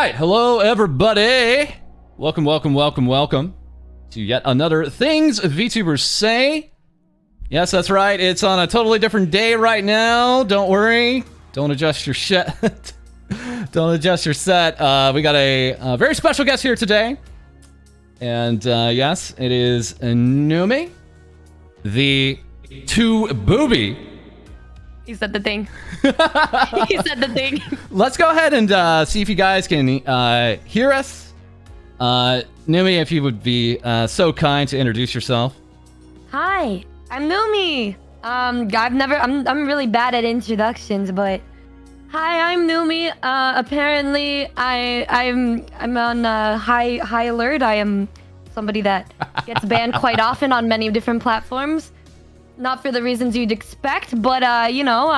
right, hello everybody. Welcome to yet another Things VTubers Say. Yes, that's right. It's on a totally different day right now. Don't worry. Don't adjust your shit. Don't adjust your set. We got a very special guest here today. And yes, it is Numi, the two-booby. He said the thing. He said the thing. Let's go ahead and see if you guys can hear us. Numi, if you would be so kind to introduce yourself. Hi, I'm Numi. I'm really bad at introductions, but hi, I'm Numi. Apparently, I'm on high alert. I am somebody that gets banned quite often on many different platforms. Not for the reasons you'd expect, but you know,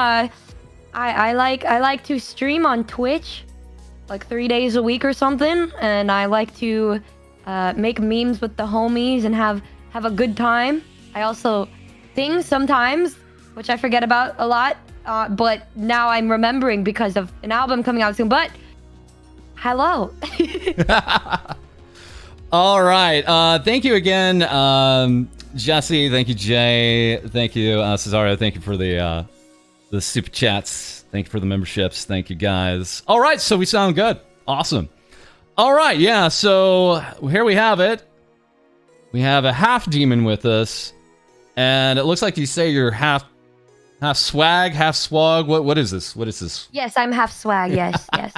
I like to stream on Twitch, like 3 days a week or something, and I like to make memes with the homies and have a good time. I also sing sometimes, which I forget about a lot, but now I'm remembering because of an album coming out soon. But hello. All right. Thank you again, Jesse. Thank you, Jay. Thank you, Cesario. Thank you for the super chats. Thank you for the memberships. Thank you, guys. All right, so we sound good. Awesome. All right, yeah. So here we have it. We have a half demon with us, and it looks like you say you're half swag, half swag. What is this? What is this? Yes, I'm half swag. Yes, yes.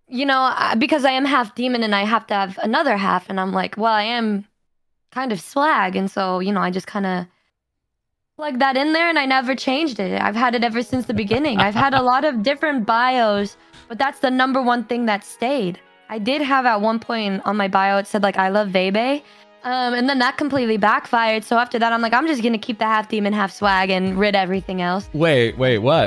You know, because I am half demon and I have to have another half, and I'm like, well, I am kind of swag, and so, you know, I just kind of plugged that in there and I never changed it. I've had it ever since the beginning. I've had a lot of different bios, but that's the #1 thing that stayed. I did have at one point on my bio, it said like, I love Vebe. And then that completely backfired. So after that, I'm like, I'm just going to keep the half demon, half swag and rid everything else. Wait, what?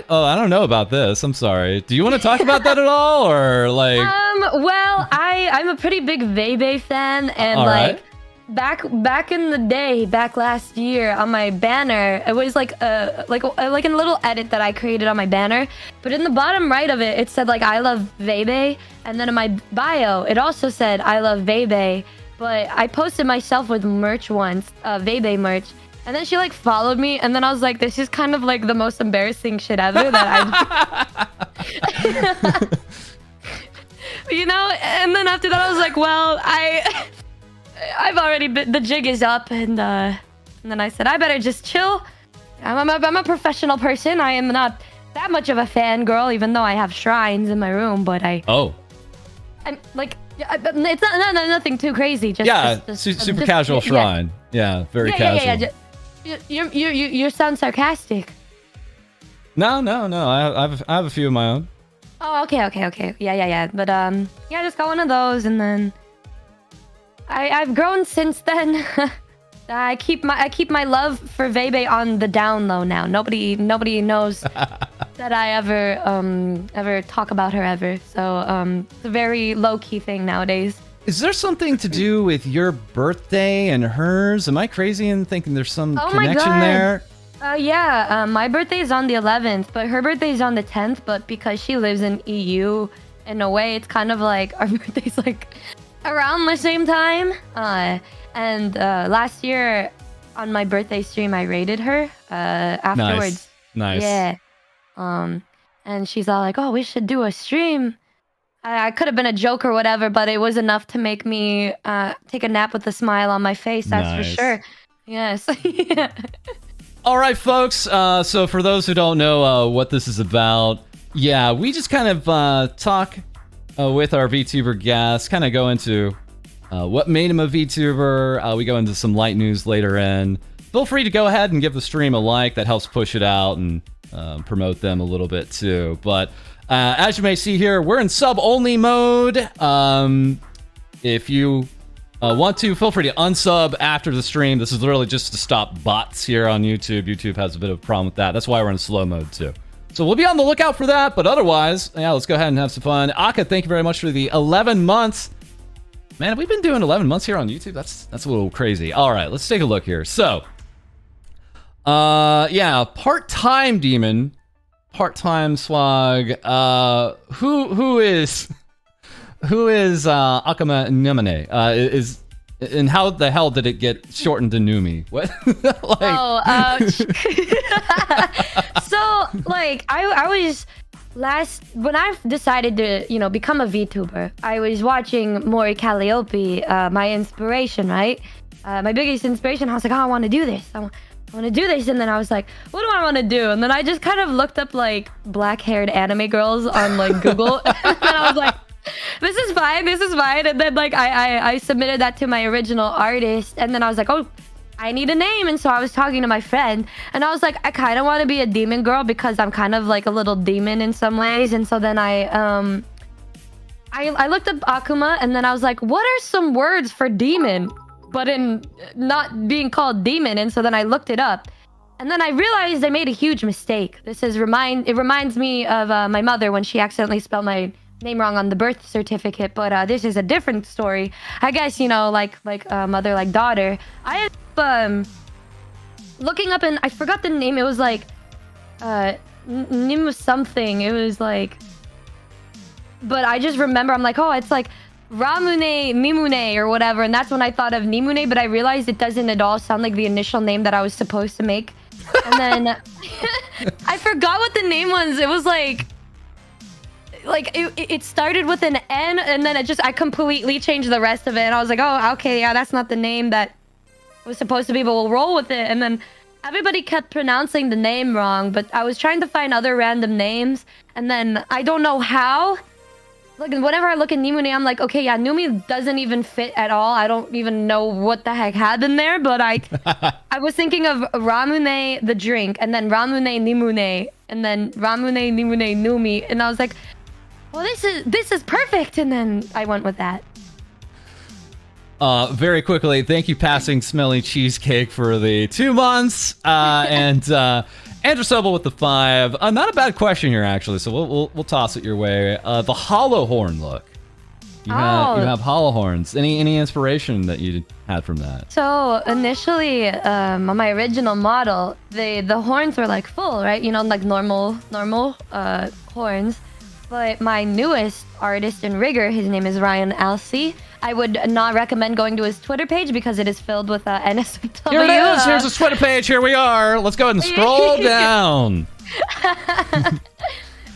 Oh, I don't know about this. I'm sorry. Do you want to talk about that at all? Or like... Well, I'm a pretty big Vebe fan, and all like... Right. Back in the day, back last year on my banner, it was like a little edit that I created on my banner. But in the bottom right of it, it said like, I love Vebe. And then in my bio, it also said, I love Vebe. But I posted myself with merch once, Vebe merch. And then she like followed me. And then I was like, this is kind of like the most embarrassing shit ever that I've... You know? And then after that, I was like, well, I've already been, the jig is up, and then I said, I better just chill. I'm a professional person. I am not that much of a fangirl, even though I have shrines in my room, but I'm like, it's not nothing too crazy. Just super casual shrine. Yeah, very casual. You sound sarcastic. No. I have a few of my own. Oh, okay. Yeah. But yeah, just got one of those, and then I've grown since then. I keep my love for Vebe on the down low now. Nobody knows that I ever talk about her ever. So it's a very low key thing nowadays. Is there something to do with your birthday and hers? Am I crazy in thinking there's some connection there? Yeah. My birthday is on the 11th, but her birthday is on the 10th. But because she lives in EU, in a way, it's kind of like our birthday's like around the same time. And last year on my birthday stream, I raided her afterwards. Nice. Yeah. And she's all like, oh, we should do a stream. I could have been a joke or whatever, but it was enough to make me take a nap with a smile on my face. That's for sure. Yes. Yeah. All right, folks. So for those who don't know what this is about, yeah, we just kind of talk with our VTuber guests, kind of go into what made him a VTuber. We go into some light news later in. Feel free to go ahead and give the stream a like. That helps push it out and promote them a little bit too. But as you may see here, we're in sub-only mode. If you want to, feel free to unsub after the stream. This is literally just to stop bots here on YouTube. YouTube has a bit of a problem with that. That's why we're in slow mode too. So we'll be on the lookout for that, but otherwise, yeah, let's go ahead and have some fun. Aka, thank you very much for the 11 months. Man, have we been doing 11 months here on YouTube? That's a little crazy. All right, let's take a look here. So, yeah, part-time demon part-time swag. Who is Akuma Numi? And how the hell did it get shortened to Numi? What? So like I was when I decided to become a VTuber, I was watching Mori Calliope, my inspiration, right? My biggest inspiration. I was like, oh, I want to do this. I want to do this. And then I was like, what do I want to do? And then I just kind of looked up like black-haired anime girls on like Google. And then I was like, this is fine. And then like I submitted that to my original artist. And then I was like, oh, I need a name. And so I was talking to my friend and I was like, I kind of want to be a demon girl because I'm kind of like a little demon in some ways. And so then I looked up Akuma and then I was like, what are some words for demon, but in not being called demon? And so then I looked it up and then I realized I made a huge mistake. It reminds me of my mother when she accidentally spelled my name wrong on the birth certificate, but this is a different story. I guess, like mother like daughter. I looking up and I forgot the name. It was like Nim something. It was like, but I just remember I'm like, oh, it's like Ramune Mimune or whatever, and that's when I thought of Nimune, but I realized it doesn't at all sound like the initial name that I was supposed to make. And then I forgot what the name was. It was like it started with an N, and then I completely changed the rest of it. And I was like, oh, okay, yeah, that's not the name that was supposed to be, but we'll roll with it. And then everybody kept pronouncing the name wrong, but I was trying to find other random names, and then I don't know how. Like, whenever I look at Nimune, I'm like, okay, yeah, Numi doesn't even fit at all. I don't even know what the heck happened there, but I was thinking of Ramune the drink, and then Ramune Nimune, and then Ramune Nimune Numi, and I was like, well, this is perfect, and then I went with that. Very quickly, thank you, Passing Smelly Cheesecake, for the 2 months, and Andrew Sobel with the 5. Not a bad question here, actually, so we'll toss it your way. The hollow horn look. You have hollow horns. Any inspiration that you had from that? So initially, on my original model, the horns were like full, right? Like normal horns. But my newest artist and rigger, his name is Ryan Alsey. I would not recommend going to his Twitter page because it is filled with NSFW. Here it is. Here's his Twitter page. Here we are. Let's go ahead and scroll down.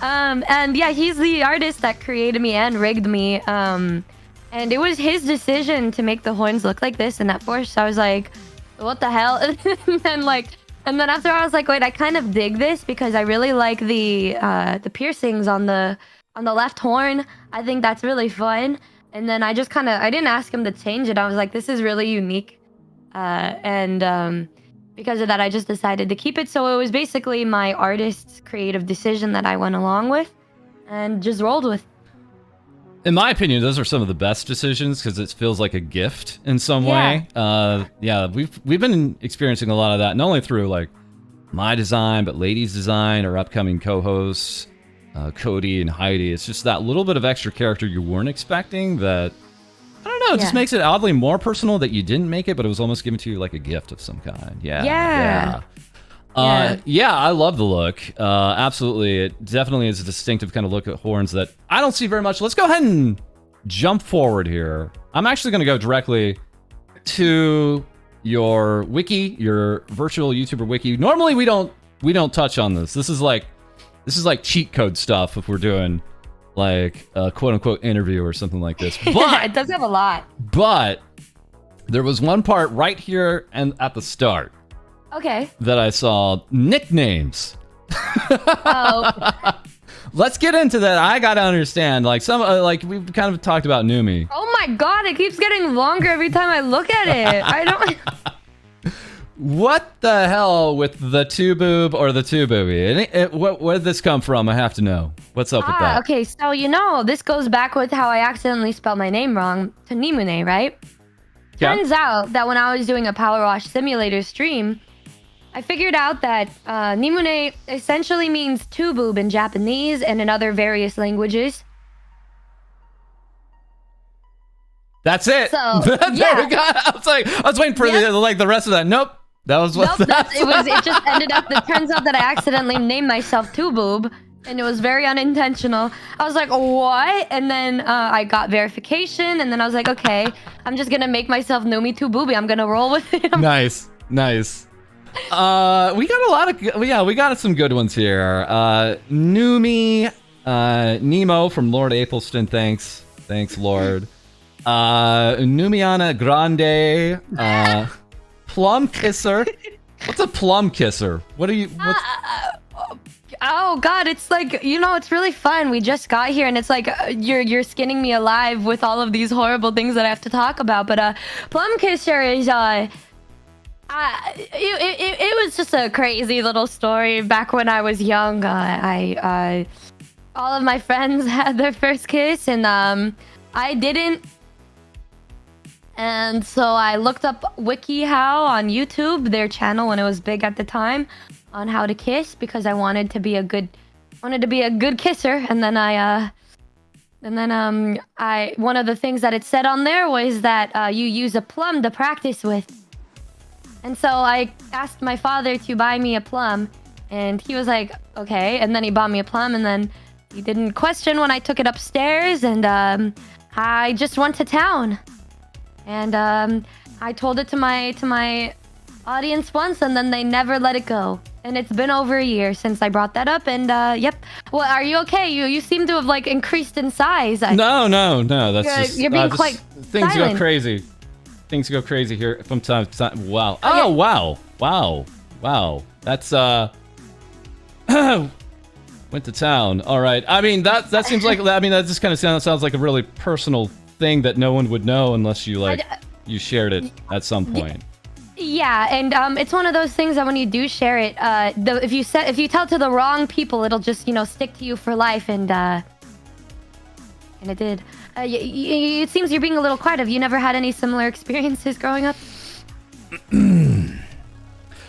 And yeah, he's the artist that created me and rigged me. And it was his decision to make the horns look like this. And at first I was like, what the hell? And then after I was like, wait, I kind of dig this because I really like the piercings on the left horn. I think that's really fun. And then I didn't ask him to change it. I was like, this is really unique. And because of that, I just decided to keep it. So it was basically my artist's creative decision that I went along with and just rolled with. In my opinion, those are some of the best decisions because it feels like a gift in some way. Yeah, we've been experiencing a lot of that, not only through like my design, but Lady's design, our upcoming co-hosts, Cody and Heidi. It's just that little bit of extra character you weren't expecting that, I don't know, it just makes it oddly more personal that you didn't make it, but it was almost given to you like a gift of some kind. Yeah, I love the look. Absolutely. It definitely is a distinctive kind of look at horns that I don't see very much. Let's go ahead and jump forward here. I'm actually going to go directly to your wiki, your virtual YouTuber wiki. Normally we don't touch on this. This is like cheat code stuff if we're doing like a quote unquote interview or something like this. But it does have a lot. But there was one part right here and at the start. Okay. That I saw nicknames. Oh. Let's get into that. I gotta understand. Like we've kind of talked about Numi. Oh my god! It keeps getting longer every time I look at it. I don't. What the hell with the two boob or the two booby? Where did this come from? I have to know. What's up with that? Okay, so this goes back with how I accidentally spelled my name wrong to Nimune, right? Yeah. Turns out that when I was doing a Power Wash Simulator stream, I figured out that Nimune essentially means two boob in Japanese and in other various languages. That's it. So, there we go. I was waiting for the rest of that. Nope. That was what. Nope, it just ended up. It turns out that I accidentally named myself Two Boob, and it was very unintentional. I was like, what? And then I got verification, and then I was like, okay, I'm just gonna make myself Numi Two Booby. I'm gonna roll with it. Nice. We got a lot of we got some good ones here. Numi, Nemo from Lord Athelston, thanks Lord. Numiana Grande, Plum Kisser. What's a plum kisser? What are you? Oh God, it's like, it's really fun. We just got here, and it's like you're skinning me alive with all of these horrible things that I have to talk about. But plum kisser is it was just a crazy little story back when I was young. I all of my friends had their first kiss, and I didn't. And so I looked up WikiHow on YouTube, their channel when it was big at the time, on how to kiss, because I wanted to be a good kisser. And then one of the things that it said on there was that you use a plum to practice with. And so I asked my father to buy me a plum, and he was like, okay. And then he bought me a plum, and then he didn't question when I took it upstairs, and I just went to town. And I told it to my audience once, and then they never let it go. And it's been over a year since I brought that up. And yep. Well, are you okay? You seem to have like increased in size. No. That's you're being quite things silent. go crazy. Things go crazy here from time to time. Wow. Oh wow. That's went to town. All right. I mean that seems like that just kind of sounds like a really personal thing that no one would know unless you you shared it at some point. Yeah, and it's one of those things that when you do share it, if you tell to the wrong people, it'll just stick to you for life, and it did. It seems you're being a little quiet. Have you never had any similar experiences growing up?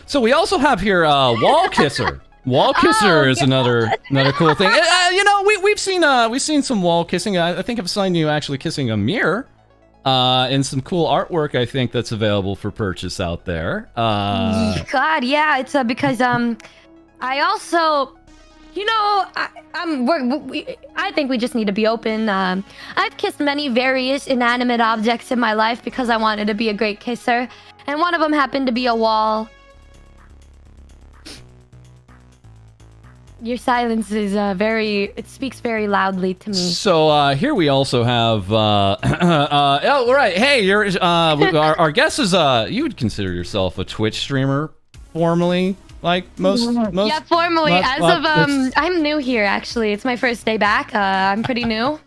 So we also have here Wall Kisser. Wall kisser is another cool thing. We've seen some wall kissing. I think I've seen you actually kissing a mirror, and some cool artwork. I think that's available for purchase out there. God, yeah, it's because I also, I think we just need to be open. I've kissed many various inanimate objects in my life because I wanted to be a great kisser, and one of them happened to be a wall. Your silence is it speaks very loudly to me. So here we also have oh right, hey, you're our guest is you would consider yourself a Twitch streamer formally, like most yeah, formally. I'm new here actually. It's my first day back. I'm pretty new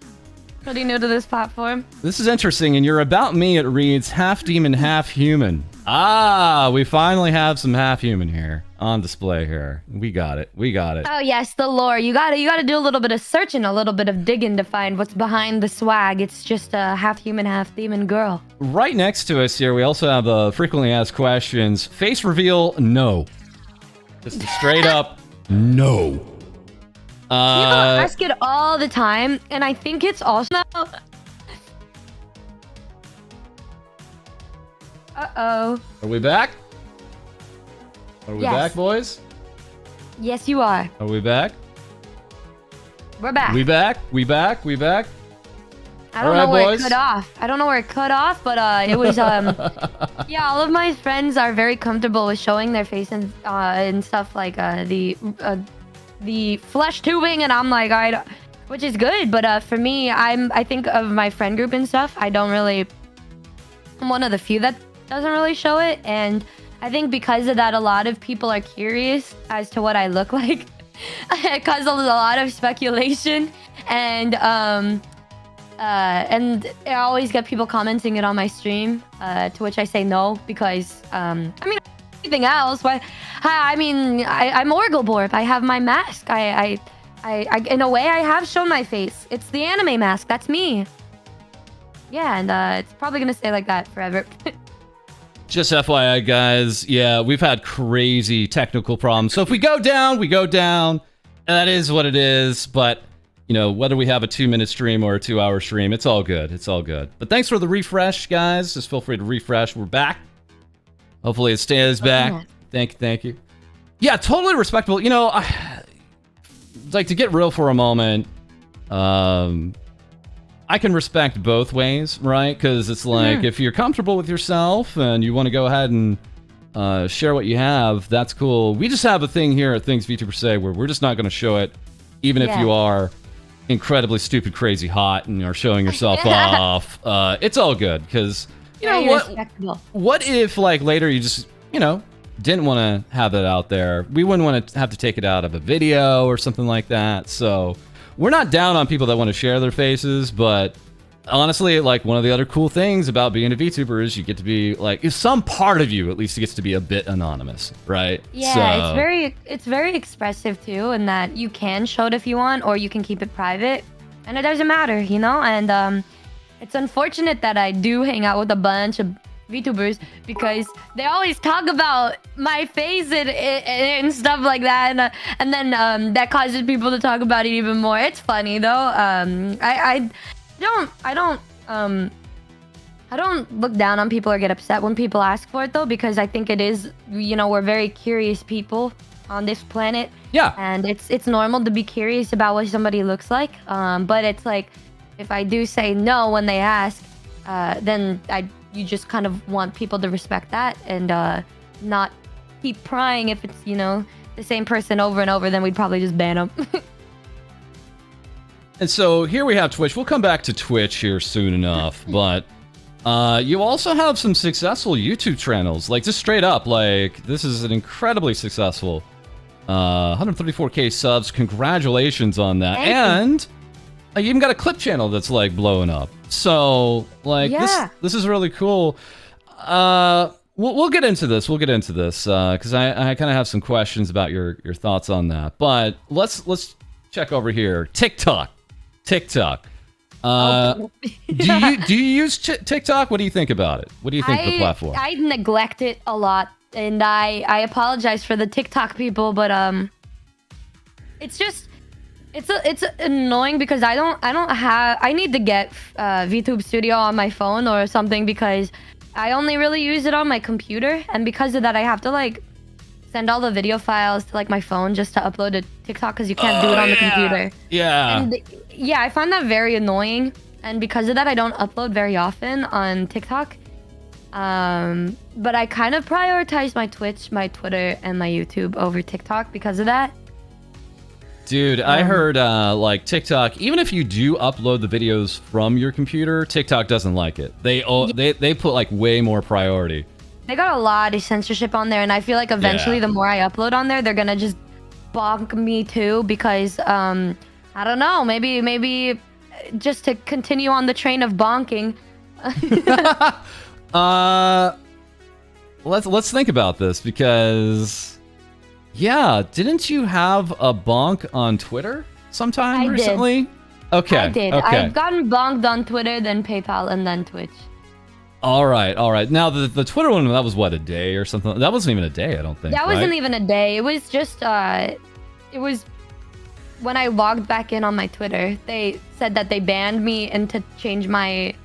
to this platform. This is interesting. And you're about me. It reads half demon, half human. Ah, we finally have some half human here on display here. We got it. Oh yes, the lore. You gotta do a little bit of searching, a little bit of digging to find what's behind the swag. It's just a half human, half demon girl. Right next to us here, we also have frequently asked questions. Face reveal, no. Just straight up, no. People ask it all the time, and I think it's also... Uh-oh. Are we back? Are we back, boys? Yes, you are. Are we back? We're back. We back? I don't know where it cut off. But it was yeah, all of my friends are very comfortable with showing their face and stuff like the flesh tubing, and I'm like, which is good, but for me, I think of my friend group and stuff, I'm one of the few that doesn't really show it, and I think because of that, a lot of people are curious as to what I look like. It causes a lot of speculation, and I always get people commenting it on my stream, to which I say no, because anything else. Why? I'm Orgelborp. I have my mask. I in a way, I have shown my face. It's the anime mask. That's me. Yeah, and it's probably gonna stay like that forever. Just FYI, guys. Yeah, we've had crazy technical problems. So if we go down, we go down. And that is what it is. But, whether we have a 2-minute stream or a 2-hour stream, it's all good. It's all good. But thanks for the refresh, guys. Just feel free to refresh. We're back. Hopefully it stays back. Yeah. Thank you. Yeah, totally respectable. You know, like to get real for a moment, I can respect both ways, right? Because it's like if you're comfortable with yourself and you want to go ahead and share what you have, that's cool. We just have a thing here at Things VTubers Say where we're just not going to show it, even if you are incredibly stupid, crazy hot and are showing yourself off. It's all good because you know what if like later you just didn't want to have that out there. We wouldn't want to have to take it out of a video or something like that. So we're not down on people that want to share their faces, but honestly, like one of the other cool things about being a VTuber is you get to be like, if some part of you at least gets to be a bit anonymous, right? Yeah, it's very expressive too, in that you can show it if you want, or you can keep it private, and it doesn't matter, you know. And it's unfortunate that I do hang out with a bunch of VTubers because they always talk about my face and stuff like that, and then that causes people to talk about it even more. It's funny though. I don't look down on people or get upset when people ask for it though, because I think it is, we're very curious people on this planet. Yeah. And it's normal to be curious about what somebody looks like. But it's like, if I do say no when they ask, then you just kind of want people to respect that and not keep prying. If it's, the same person over and over, then we'd probably just ban them. And so here we have Twitch. We'll come back to Twitch here soon enough, but you also have some successful YouTube channels. Like just straight up, like this is an incredibly successful 134K subs. Congratulations on that. And you even got a clip channel that's like blowing up. So like this is really cool. We'll get into this. We'll get into this because I kind of have some questions about your thoughts on that. But let's check over here. TikTok. Do you use TikTok? What do you think about it? What do you think of the platform? I neglect it a lot, and I apologize for the TikTok people, but it's annoying because I need to get VTube Studio on my phone or something, because I only really use it on my computer, and because of that I have to like send all the video files to like my phone just to upload to TikTok, because you can't do it on the computer. Yeah. And yeah, I find that very annoying, and because of that I don't upload very often on TikTok. But I kind of prioritize my Twitch, my Twitter, and my YouTube over TikTok because of that. Dude, I heard like TikTok, even if you do upload the videos from your computer, TikTok doesn't like it. They put like way more priority. They got a lot of censorship on there, and I feel like eventually the more I upload on there, they're gonna just bonk me too, because I don't know, maybe just to continue on the train of bonking. Let's think about this, because didn't you have a bonk on Twitter sometime recently? Did. Okay. I did. Okay. I've gotten bonked on Twitter, then PayPal, and then Twitch. All right. Now the Twitter one, that was what, a day or something? That wasn't even a day, I don't think. That wasn't even a day. It was just it was when I logged back in on my Twitter. They said that they banned me and to change my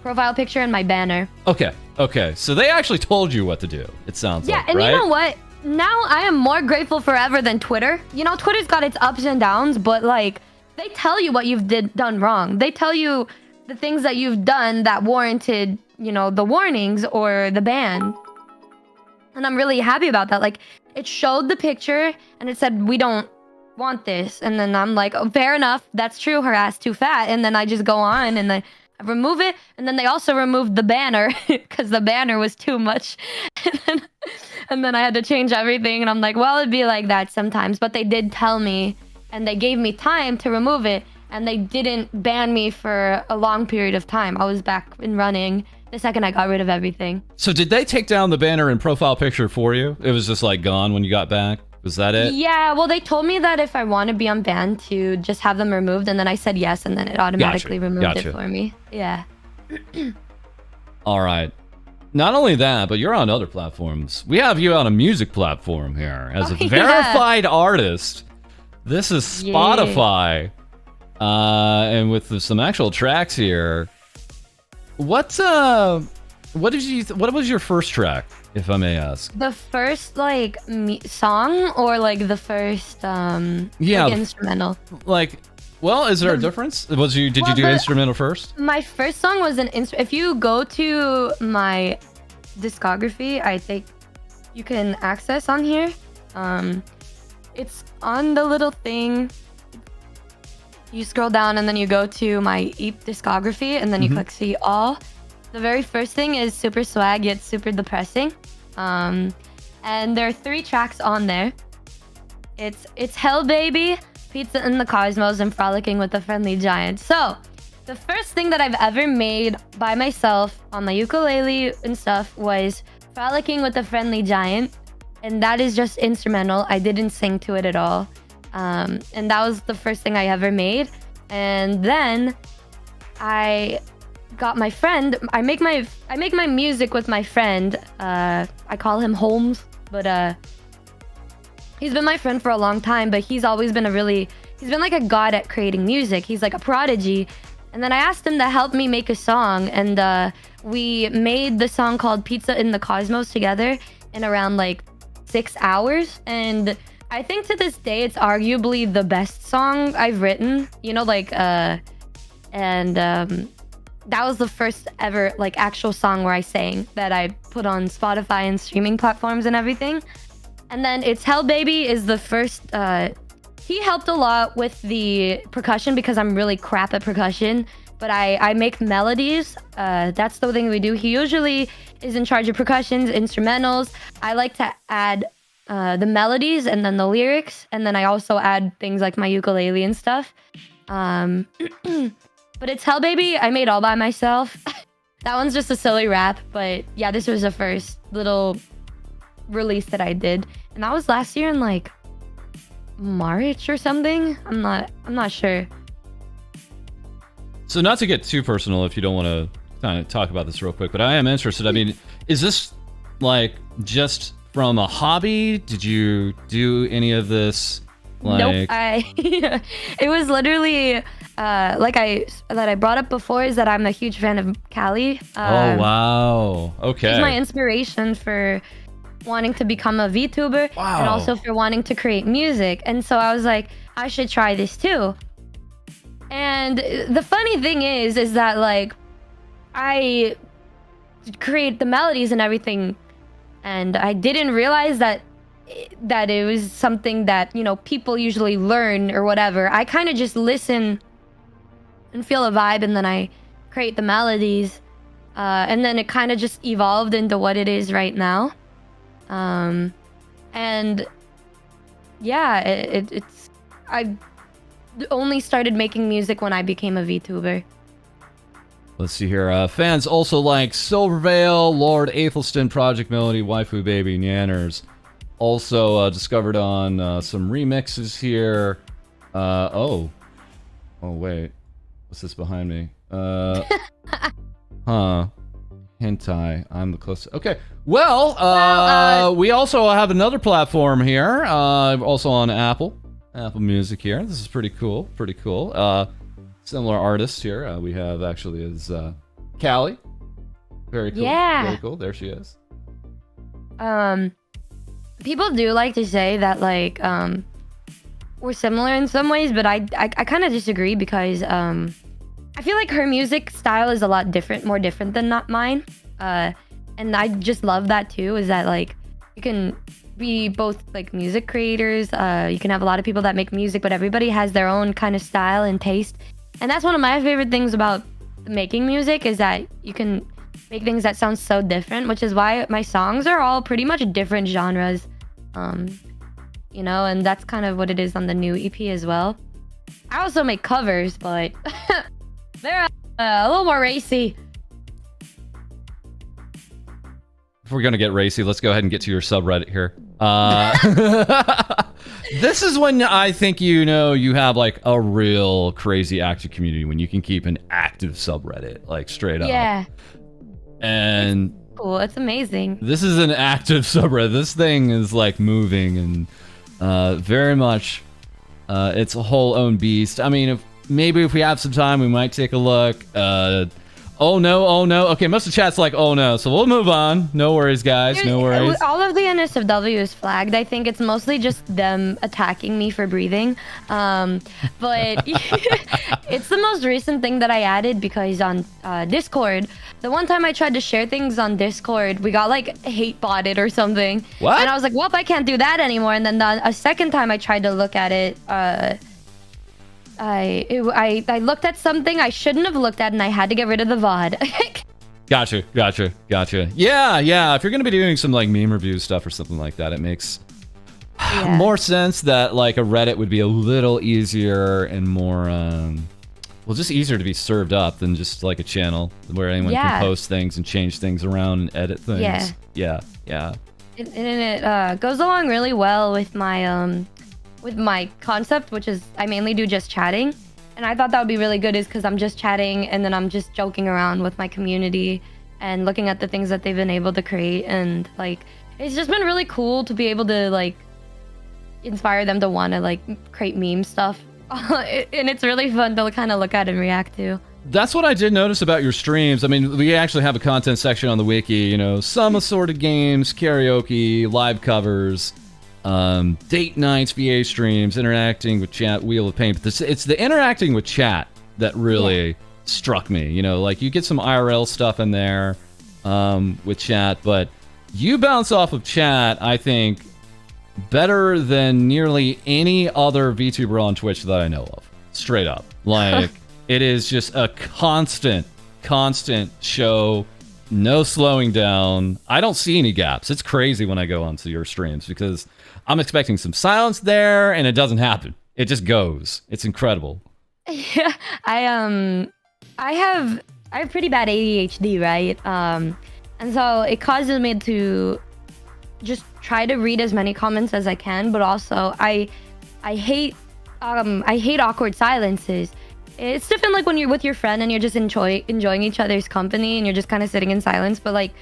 profile picture and my banner. Okay. So they actually told you what to do. It sounds like, and right? You know what? Now I am more grateful forever than Twitter. Twitter's got its ups and downs, but like they tell you what you've done wrong. They tell you the things that you've done that warranted, the warnings or the ban. And I'm really happy about that. Like, it showed the picture and it said, we don't want this. And then I'm like, oh, fair enough. That's true. Her ass too fat. And then I just go on and I remove it. And then they also removed the banner because the banner was too much. And then I had to change everything. And I'm like, well, it'd be like that sometimes. But they did tell me, and they gave me time to remove it. And they didn't ban me for a long period of time. I was back and running the second I got rid of everything. So did they take down the banner and profile picture for you? It was just like gone when you got back? Was that it? Yeah, well, they told me that if I want to be unbanned, to just have them removed. And then I said yes, and then it automatically removed it for me. Yeah. All right. Not only that, but you're on other platforms. We have you on a music platform here as a verified artist. This is Spotify. And with some actual tracks here. What's what did you? What was your first track, if I may ask? The first like song or like the first like, instrumental? Like, well, is there a difference? Did you do instrumental first? My first song was an if you go to my discography, I think you can access on here. It's on the little thing. You scroll down and then you go to my EP discography and then you click see all. The very first thing is super swag yet super depressing. And there are 3 tracks on there. It's Hell Baby, Pizza in the Cosmos, and Frolicking with the Friendly Giant. So the first thing that I've ever made by myself on my ukulele and stuff was Frolicking with the Friendly Giant. And that is just instrumental. I didn't sing to it at all. And that was the first thing I ever made. And then I got my friend. I make my music with my friend. I call him Holmes, but he's been my friend for a long time. But he's always been he's been like a god at creating music. He's like a prodigy. And then I asked him to help me make a song, and we made the song called Pizza in the Cosmos together in around like 6 hours. And I think to this day it's arguably the best song I've written, you know, like that was the first ever like actual song where I sang that I put on Spotify and streaming platforms and everything. And then It's Hell Baby is the first he helped a lot with the percussion because I'm really crap at percussion, but I make melodies. That's the thing we do. He usually is in charge of percussions, instrumentals. I like to add the melodies and then the lyrics, and then I also add things like my ukulele and stuff. But It's Hell Baby I made all by myself. That one's just a silly rap, but yeah, this was the first little release that I did, and that was last year in like March or something. I'm not sure. So not to get too personal, if you don't want to kind of talk about this real quick, but I am interested. I mean, is this like just from a hobby? Did you do any of this? Like... Nope. It was literally like I brought up before is that I'm a huge fan of Callie. Oh wow. Okay. She's my inspiration for wanting to become a VTuber. Wow. And also for wanting to create music. And so I was like, I should try this too. And the funny thing is that like I create the melodies and everything, and I didn't realize that it was something that, you know, people usually learn or whatever. I kind of just listen and feel a vibe, and then I create the melodies, and then it kind of just evolved into what it is right now. And yeah, it's I only started making music when I became a VTuber. Let's see here. Fans also like Silvervale, Lord Athelston, Project Melody, Waifu Baby, Nanners. Also discovered on some remixes here. Oh wait, what's this behind me? Hentai. I'm the closest. Okay. Well, we also have another platform here. Also on Apple Music here. This is pretty cool. Pretty cool. Similar artists here. We have actually is Callie. Very cool. Yeah. Very cool. There she is. People do like to say that like we're similar in some ways, but I kind of disagree because I feel like her music style is a lot different, more different than not mine. And I just love that too, is that like you can be both like music creators. You can have a lot of people that make music, but everybody has their own kind of style and taste. And that's one of my favorite things about making music, is that you can make things that sound so different, which is why my songs are all pretty much different genres. You know, and that's kind of what it is on the new EP as well. I also make covers, but they're a little more racy. If we're gonna get racy, let's go ahead and get to your subreddit here. This is when I think you have like a real crazy active community, when you can keep an active subreddit, like straight up. Yeah. And it's cool. It's amazing. This is an active subreddit. This thing is like moving and very much its a whole own beast. I mean, if we have some time, we might take a look. Oh no, oh no. Okay, most of the chat's like, oh no. So we'll move on. No worries, guys. No worries. All of the NSFW is flagged. I think it's mostly just them attacking me for breathing. But it's the most recent thing that I added because on Discord, the one time I tried to share things on Discord, we got like hate botted or something. What? And I was like, well, I can't do that anymore. And then a second time I tried to look at it, I looked at something I shouldn't have looked at, and I had to get rid of the VOD. Gotcha. Yeah. If you're gonna be doing some like meme review stuff or something like that, it makes more sense that like a Reddit would be a little easier and more, well, just easier to be served up than just like a channel where anyone can post things and change things around and edit things. Yeah. And it goes along really well with my concept, which is I mainly do just chatting. And I thought that would be really good is because I'm just chatting and then I'm just joking around with my community and looking at the things that they've been able to create. And like, it's just been really cool to be able to like inspire them to want to like create meme stuff. And it's really fun to kind of look at and react to. That's what I did notice about your streams. I mean, we actually have a content section on the wiki, you know, some assorted games, karaoke, live covers, date nights, VA streams, interacting with chat, Wheel of Pain. But it's the interacting with chat that really struck me. You know, like you get some IRL stuff in there with chat, but you bounce off of chat, I think, better than nearly any other VTuber on Twitch that I know of. Straight up. Like, it is just a constant show. No slowing down. I don't see any gaps. It's crazy when I go onto your streams because I'm expecting some silence there and it doesn't happen. It just goes. It's incredible. Yeah, I have pretty bad ADHD, right? And so it causes me to just try to read as many comments as I can, but also I hate awkward silences. It's different like when you're with your friend and you're just enjoying each other's company and you're just kind of sitting in silence. But like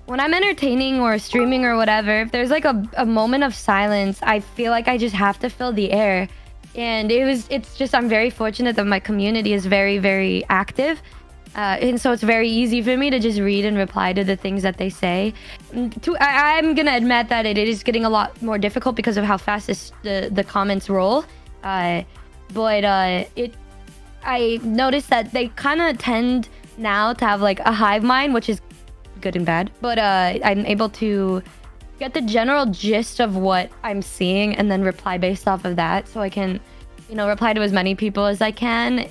when I'm entertaining or streaming or whatever, if there's like a moment of silence, I feel like I just have to fill the air. And it's just, I'm very fortunate that my community is very, very active. And so it's very easy for me to just read and reply to the things that they say. I'm going to admit that it is getting a lot more difficult because of how fast the comments roll. I noticed that they kind of tend now to have like a hive mind, which is good and bad. But I'm able to get the general gist of what I'm seeing and then reply based off of that. So I can, reply to as many people as I can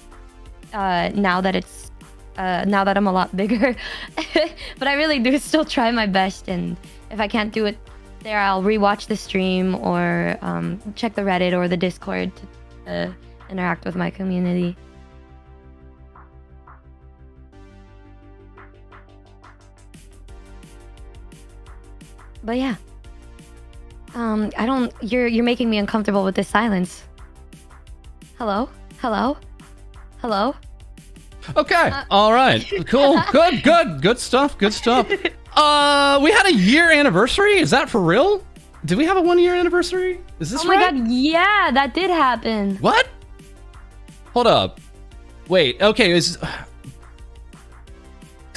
now that I'm a lot bigger. But I really do still try my best. And if I can't do it there, I'll rewatch the stream or check the Reddit or the Discord to interact with my community. But yeah, you're making me uncomfortable with this silence. Hello? Okay, all right, cool, good stuff. We had a year anniversary. Is that for real? Did we have a 1 year anniversary? Is this right? Oh my god, yeah, that did happen. What? Hold up. Wait, okay, because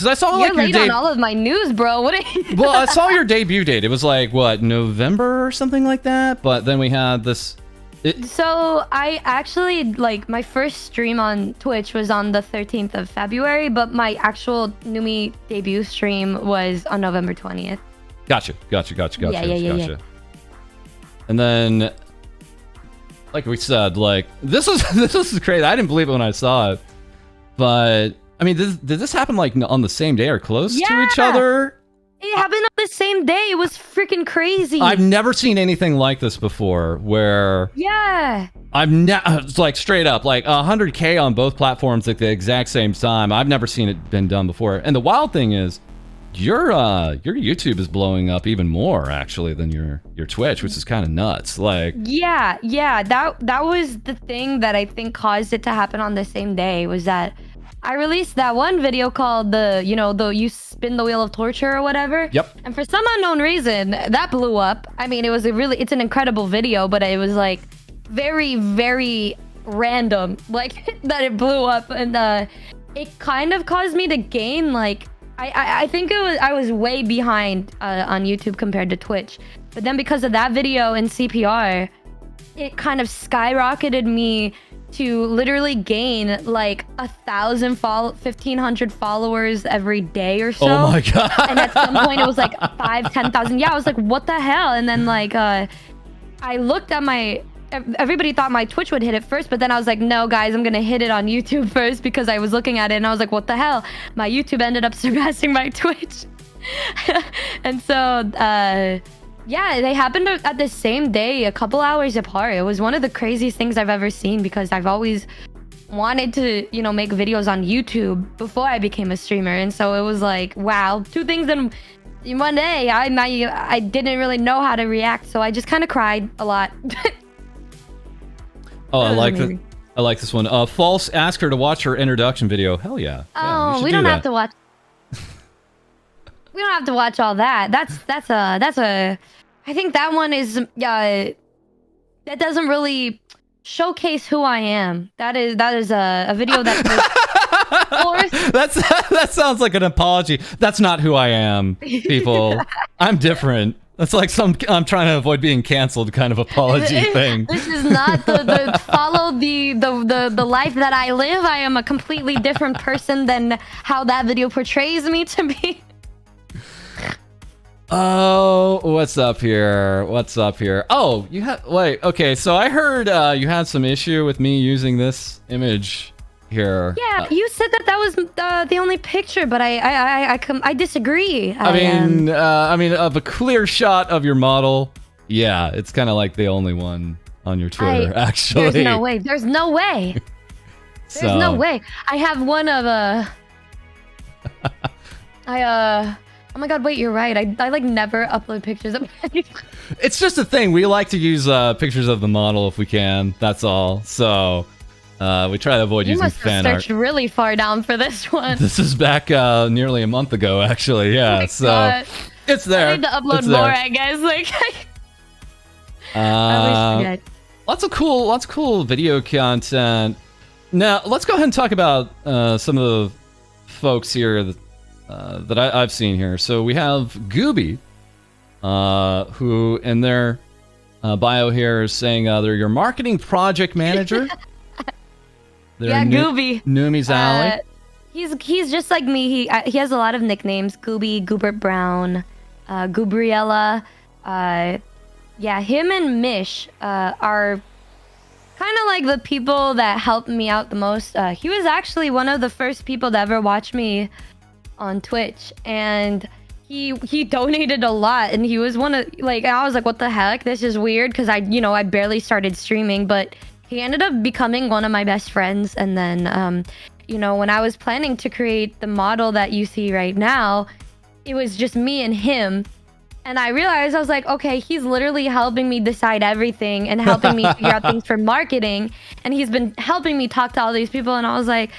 I saw You're late on all of my news, bro. What? Well, I saw your debut date. It was like what, November or something like that. But then we had this. So I actually my first stream on Twitch was on the 13th of February, but my actual Numi debut stream was on November 20th. Gotcha. Yeah. And then, like we said, this was crazy. I didn't believe it when I saw it, but. I mean, did this happen on the same day or close to each other? It happened on the same day. It was freaking crazy. I've never seen anything like this before where... Yeah. It's like straight up, 100K on both platforms at the exact same time. I've never seen it been done before. And the wild thing is, your YouTube is blowing up even more, actually, than your Twitch, which is kind of nuts. Yeah. That was the thing that I think caused it to happen on the same day, was that... I released that one video called the you spin the wheel of torture or whatever. Yep. And for some unknown reason, that blew up. I mean, it's an incredible video, but it was very, very random, that it blew up. And it kind of caused me to gain like I think I was way behind on YouTube compared to Twitch. But then because of that video and CPR, it kind of skyrocketed me to literally gain like 1,500 followers every day or so. Oh my god! And at some point it was like 10,000. Yeah, I was like, what the hell? And then like I looked at my. Everybody thought my Twitch would hit it first, but then I was like, no, guys, I'm gonna hit it on YouTube first because I was looking at it and I was like, what the hell? My YouTube ended up surpassing my Twitch. And so, yeah, they happened at the same day, a couple hours apart. It was one of the craziest things I've ever seen because I've always wanted to, you know, make videos on YouTube before I became a streamer. And so it was like, wow, two things in one day. I didn't really know how to react, so I just kind of cried a lot. Oh, I like that. I like this one. False asked her to watch her introduction video. Hell yeah. Oh, we don't have to watch. We don't have to watch all that. That's a. I think that one is that doesn't really showcase who I am. That is a video that. That sounds like an apology. That's not who I am, people. I'm different. That's like I'm trying to avoid being canceled kind of apology thing. This is not the follow the life that I live. I am a completely different person than how that video portrays me to be. Oh, what's up here? What's up here? Oh, wait, okay, so I heard you had some issue with me using this image here. Yeah, you said that was the only picture, but I disagree. I mean, of a clear shot of your model, yeah, it's kind of like the only one on your Twitter, actually. There's no way. There's no way. There's no way. I have one of Oh my god, wait, you're right. I like never upload pictures of It's just a thing. We like to use pictures of the model if we can. That's all. So we try to avoid using fan art. You must have searched really far down for this one. This is back nearly a month ago, actually. Yeah, so it's there. I need to upload more, I guess. Like, I always forget. Lots of cool video content. Now, let's go ahead and talk about some of the folks here that I've seen here. So we have Gooby, who in their bio here is saying they're your marketing project manager. Yeah, Gooby. Numi's alley. He's just like me. He has a lot of nicknames. Gooby, Goobert Brown, Goobriella. Yeah, him and Mish are kind of like the people that helped me out the most. He was actually one of the first people to ever watch me on Twitch, and he donated a lot, and he was one of, like, I was like, what the heck, this is weird, because I barely started streaming, but he ended up becoming one of my best friends. And then when I was planning to create the model that you see right now, it was just me and him. And I realized, I was like, okay, he's literally helping me decide everything and helping me figure out things for marketing. And he's been helping me talk to all these people. And I was like,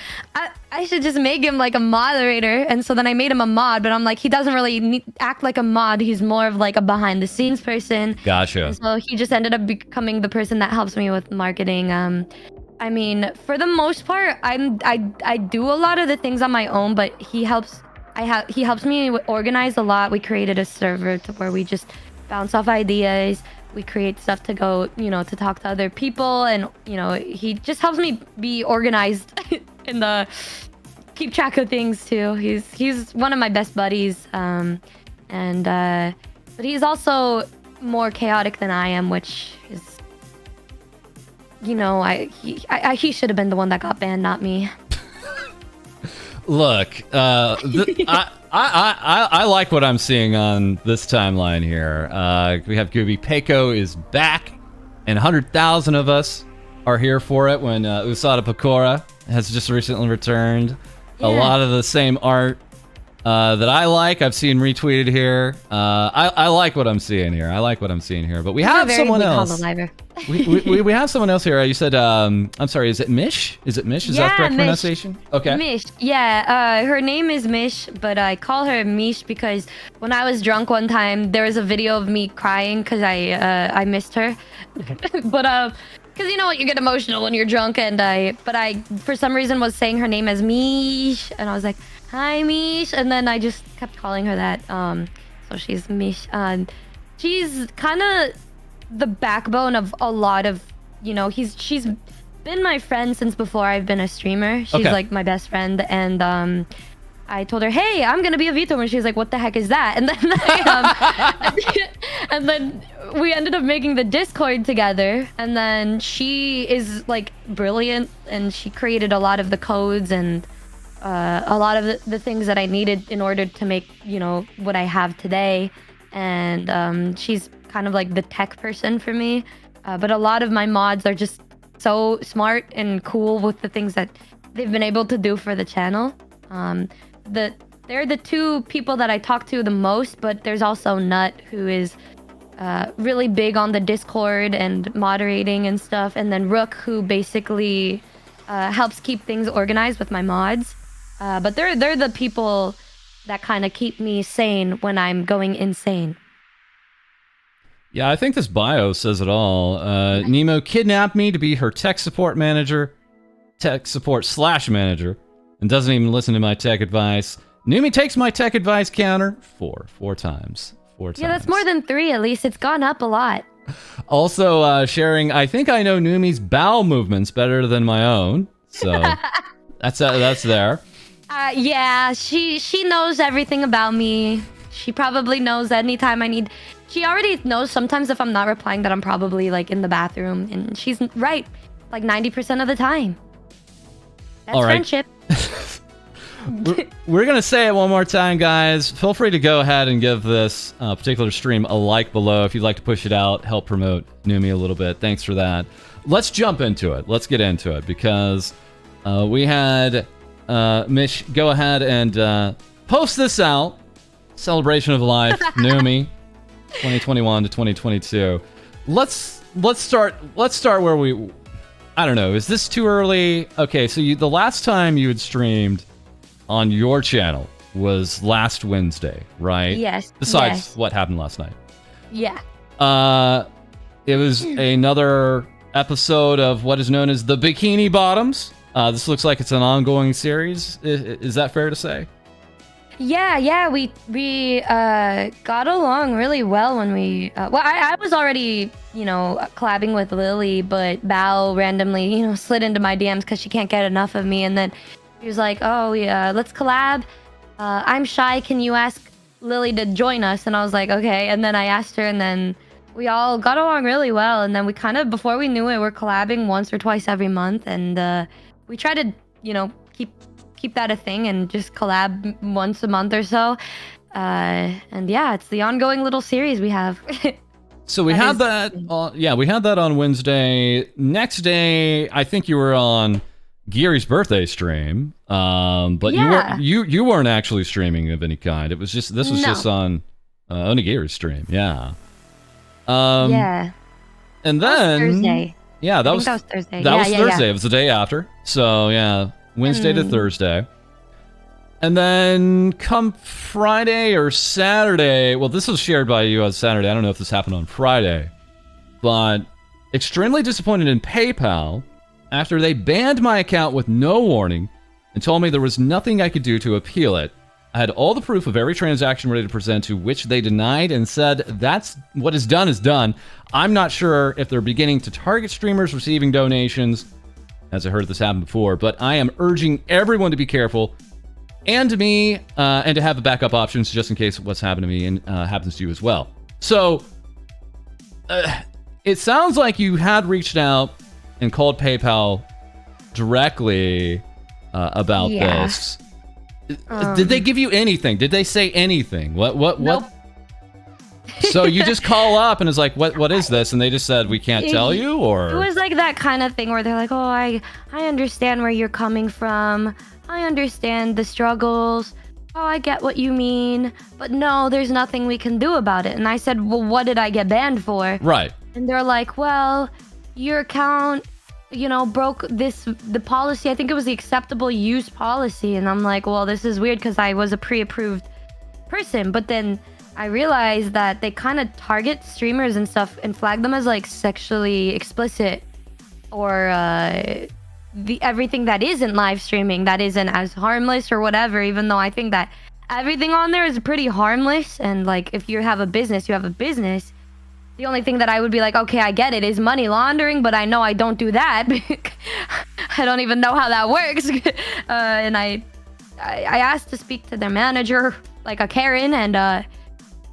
I should just make him like a moderator. And so then I made him a mod, but I'm like, he doesn't really act like a mod. He's more of like a behind the scenes person. Gotcha. And so he just ended up becoming the person that helps me with marketing. I mean, for the most part, I do a lot of the things on my own, but he helps. He helps me organize a lot. We created a server to where we just bounce off ideas. We create stuff to go, to talk to other people, and he just helps me be organized and keep track of things too. He's one of my best buddies, but he's also more chaotic than I am, which is, he should have been the one that got banned, not me. Look, I like what I'm seeing on this timeline here. We have Gooby. Peiko is back, and 100,000 of us are here for it when Usada Pecora has just recently returned. Yeah. A lot of the same art that I like, I've seen retweeted here. I like what I'm seeing here. But we have someone else. We have someone else here. You said, I'm sorry, is it Mish? Is that correct pronunciation? Okay. Mish. Yeah, her name is Mish, but I call her Mish because when I was drunk one time, there was a video of me crying because I missed her. But Because you know what, you get emotional when you're drunk, and but I, for some reason, was saying her name as Mish, and I was like, hi, Mish, and then I just kept calling her that, so she's Mish. She's kind of the backbone of a lot of, you know, she's been my friend since before I've been a streamer. She's like my best friend, and I told her, hey, I'm gonna be a VTuber, and she was like, what the heck is that? And then and then we ended up making the Discord together, and then she is like brilliant, and she created a lot of the codes and a lot of the things that I needed in order to make, you know, what I have today. And she's kind of like the tech person for me, but a lot of my mods are just so smart and cool with the things that they've been able to do for the channel. They're the two people that I talk to the most, but there's also Nut, who is really big on the Discord and moderating and stuff, and then Rook, who basically helps keep things organized with my mods. But they're the people that kind of keep me sane when I'm going insane. Yeah, I think this bio says it all. Nemo kidnapped me to be her tech support manager, /manager, and doesn't even listen to my tech advice. Numi takes my tech advice counter four times. Yeah, that's more than 3 at least. It's gone up a lot. Also sharing, I think I know Numi's bowel movements better than my own. So that's there. Yeah, she knows everything about me. She probably knows anytime I need... She already knows sometimes if I'm not replying that I'm probably like in the bathroom, and she's right like 90% of the time. That's all right. Friendship. We're gonna say it one more time, guys. Feel free to go ahead and give this particular stream a like below if you'd like to push it out, help promote Numi a little bit. Thanks for that. Let's jump into it. Let's get into it, because we had Mish go ahead and post this out. Celebration of life, Numi, 2021 to 2022. Let's start where we... I don't know. Is this too early? Okay, so the last time you had streamed on your channel was last Wednesday, right? Yes. Besides what happened last night. Yeah. It was another episode of what is known as the Bikini Bottoms. This looks like it's an ongoing series. Is that fair to say? Yeah, we got along really well when we... well, I was already, you know, collabing with Lily, but Bao randomly, you know, slid into my DMs because she can't get enough of me, and then he was like, oh, yeah, let's collab. I'm shy, can you ask Lily to join us? And I was like, okay, and then I asked her, and then we all got along really well, and then we kind of, before we knew it, we're collabing once or twice every month, and we try to, you know, keep that a thing and just collab once a month or so. And yeah, it's the ongoing little series we have. So we had that. Yeah, we had that on Wednesday. Next day, I think you were on Geary's birthday stream. But yeah. you weren't actually streaming of any kind. It was just just on Onigiru's stream. Yeah. Yeah. And then that was Thursday. Yeah, that was Thursday. That was Thursday. Yeah. It was the day after. So yeah, Wednesday to Thursday. And then come Friday or Saturday, well, this was shared by you on Saturday. I don't know if this happened on Friday, but extremely disappointed in PayPal after they banned my account with no warning and told me there was nothing I could do to appeal it. I had all the proof of every transaction ready to present, to which they denied and said, that's what is done is done. I'm not sure if they're beginning to target streamers receiving donations, as I heard this happen before, but I am urging everyone to be careful, and to me, and to have backup options just in case what's happened to me and happens to you as well. So, it sounds like you had reached out and called PayPal directly about this. Did they give you anything? Did they say anything? What? Nope. So you just call up and it's like, what is this? And they just said, we can't tell you, or? It was like that kind of thing where they're like, oh, I understand where you're coming from. I understand the struggles. Oh, I get what you mean. But no, there's nothing we can do about it. And I said, well, what did I get banned for? Right. And they're like, well, your account, you know, broke the policy. I think it was the acceptable use policy. And I'm like, well, this is weird because I was a pre-approved person. But then I realized that they kind of target streamers and stuff and flag them as like sexually explicit everything that isn't live streaming, that isn't as harmless or whatever, even though I think that everything on there is pretty harmless. And like, if you have a business, you have a business. The only thing that I would be like, okay, I get it, is money laundering, but I know I don't do that. I don't even know how that works. And I asked to speak to their manager, like a Karen, and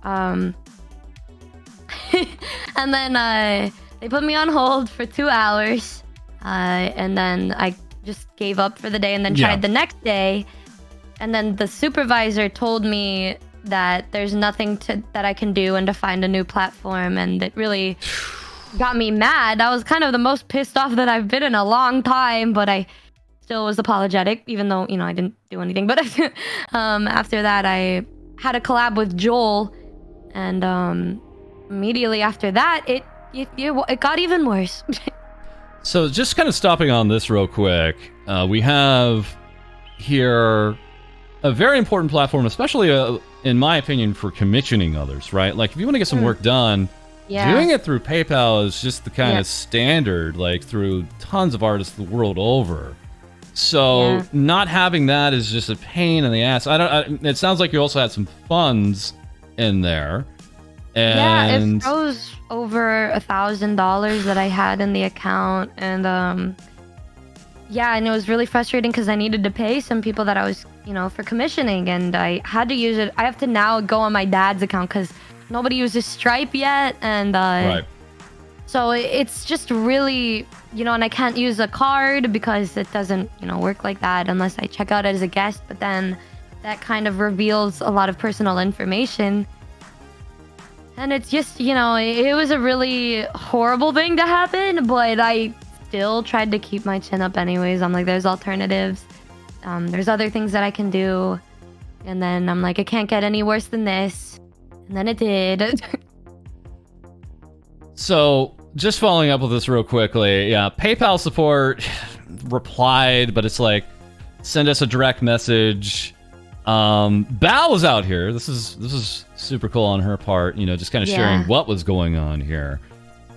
and then they put me on hold for 2 hours. And then I just gave up for the day and then tried the next day. And then the supervisor told me that there's nothing that I can do and to find a new platform. And it really got me mad. I was kind of the most pissed off that I've been in a long time, but I still was apologetic, even though, I didn't do anything. But after that, I had a collab with Joel. And immediately after that, it got even worse. So just kind of stopping on this real quick, we have here a very important platform, especially in my opinion, for commissioning others, right? Like if you want to get some work done, doing it through PayPal is just the kind of standard, like through tons of artists the world over. So not having that is just a pain in the ass. It sounds like you also had some funds in there. And it froze over $1,000 that I had in the account, and and it was really frustrating because I needed to pay some people that I was, for commissioning, and I had to use it. I have to now go on my dad's account because nobody uses Stripe yet, and so it's just really, and I can't use a card because it doesn't, work like that unless I check out as a guest. But then that kind of reveals a lot of personal information. And it's just, it was a really horrible thing to happen, but I still tried to keep my chin up anyways. I'm like, there's alternatives. There's other things that I can do. And then I'm like, it can't get any worse than this. And then it did. So just following up with this real quickly. Yeah, PayPal support replied, but it's like, send us a direct message. Bao was out here. This is super cool on her part, just kind of sharing what was going on here.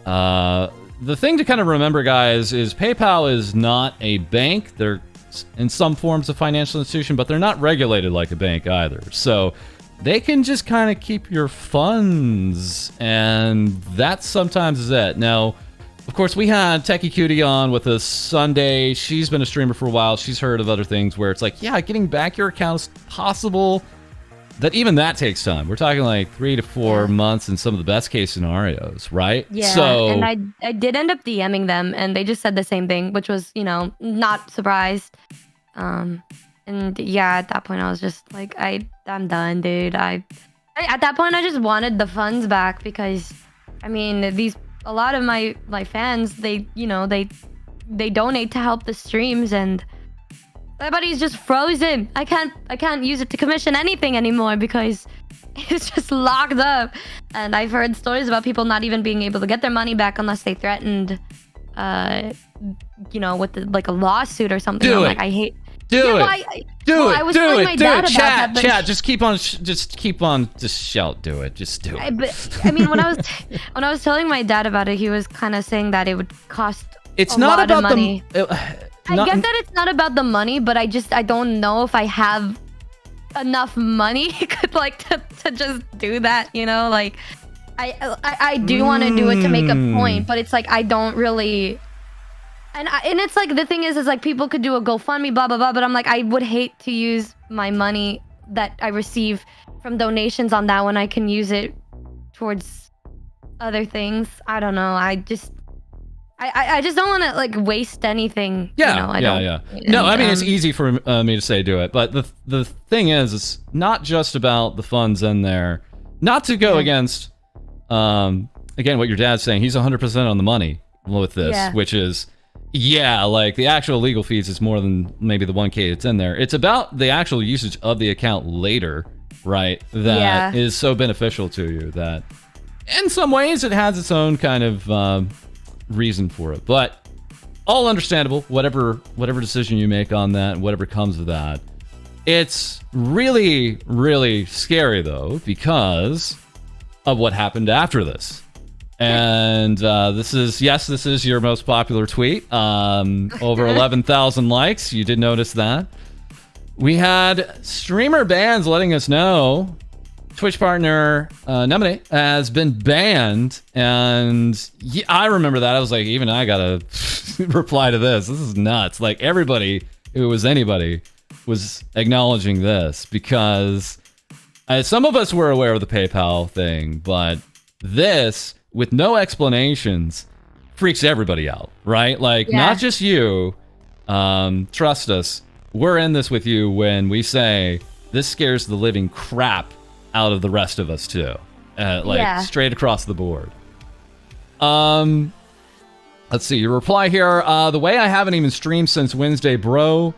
The thing to kind of remember, guys, is PayPal is not a bank. They're in some forms a financial institution, but they're not regulated like a bank either. So they can just kind of keep your funds, and that sometimes is it. Now, of course, we had Techie Cutie on with us Sunday. She's been a streamer for a while. She's heard of other things where it's like, getting back your account is possible. That even that takes time. We're talking like 3 to 4 months in some of the best case scenarios, right? Yeah, so, and I did end up DMing them, and they just said the same thing, which was, not surprised. And at that point, I was just like, I'm done, dude. At that point, I just wanted the funds back because, a lot of my fans, they donate to help the streams, and my money's just frozen. I can't use it to commission anything anymore because it's just locked up. And I've heard stories about people not even being able to get their money back unless they threatened, with a lawsuit or something. Do I'm it. like, I hate. Do it. I was telling my dad about that, but Chat. Just keep on. Just shout. Do it. Just do it. But when I was telling my dad about it, he was kind of saying that it would cost. It's a not lot about of money. I get that it's not about the money, but I don't know if I have enough money to just do that. I do want to do it to make a point, but it's like I don't really. And it's like the thing is like people could do a GoFundMe, blah blah blah, but I'm like, I would hate to use my money that I receive from donations on that when I can use it towards other things. I don't know. I just don't want to waste anything. Yeah. No, I mean, it's easy for me to say do it, but the thing is, it's not just about the funds in there. Not to go against, again, what your dad's saying. He's 100% on the money with this, which is. Yeah, the actual legal fees is more than maybe the 1K that's in there. It's about the actual usage of the account later, right? That is so beneficial to you that in some ways it has its own kind of reason for it. But all understandable, whatever decision you make on that, whatever comes of that. It's really, really scary though, because of what happened after this. And this is your most popular tweet. Over 11,000 likes. You did notice that. We had streamer bans letting us know Twitch partner Numi has been banned, and yeah, I remember that. I was like, even I gotta reply to this. This is nuts. Like everybody who was anybody was acknowledging this because some of us were aware of the PayPal thing, but this with no explanations freaks everybody out, right? Like not just you. Trust us, we're in this with you when we say this scares the living crap out of the rest of us too, straight across the board. Let's see your reply here. The way I haven't even streamed since Wednesday, bro.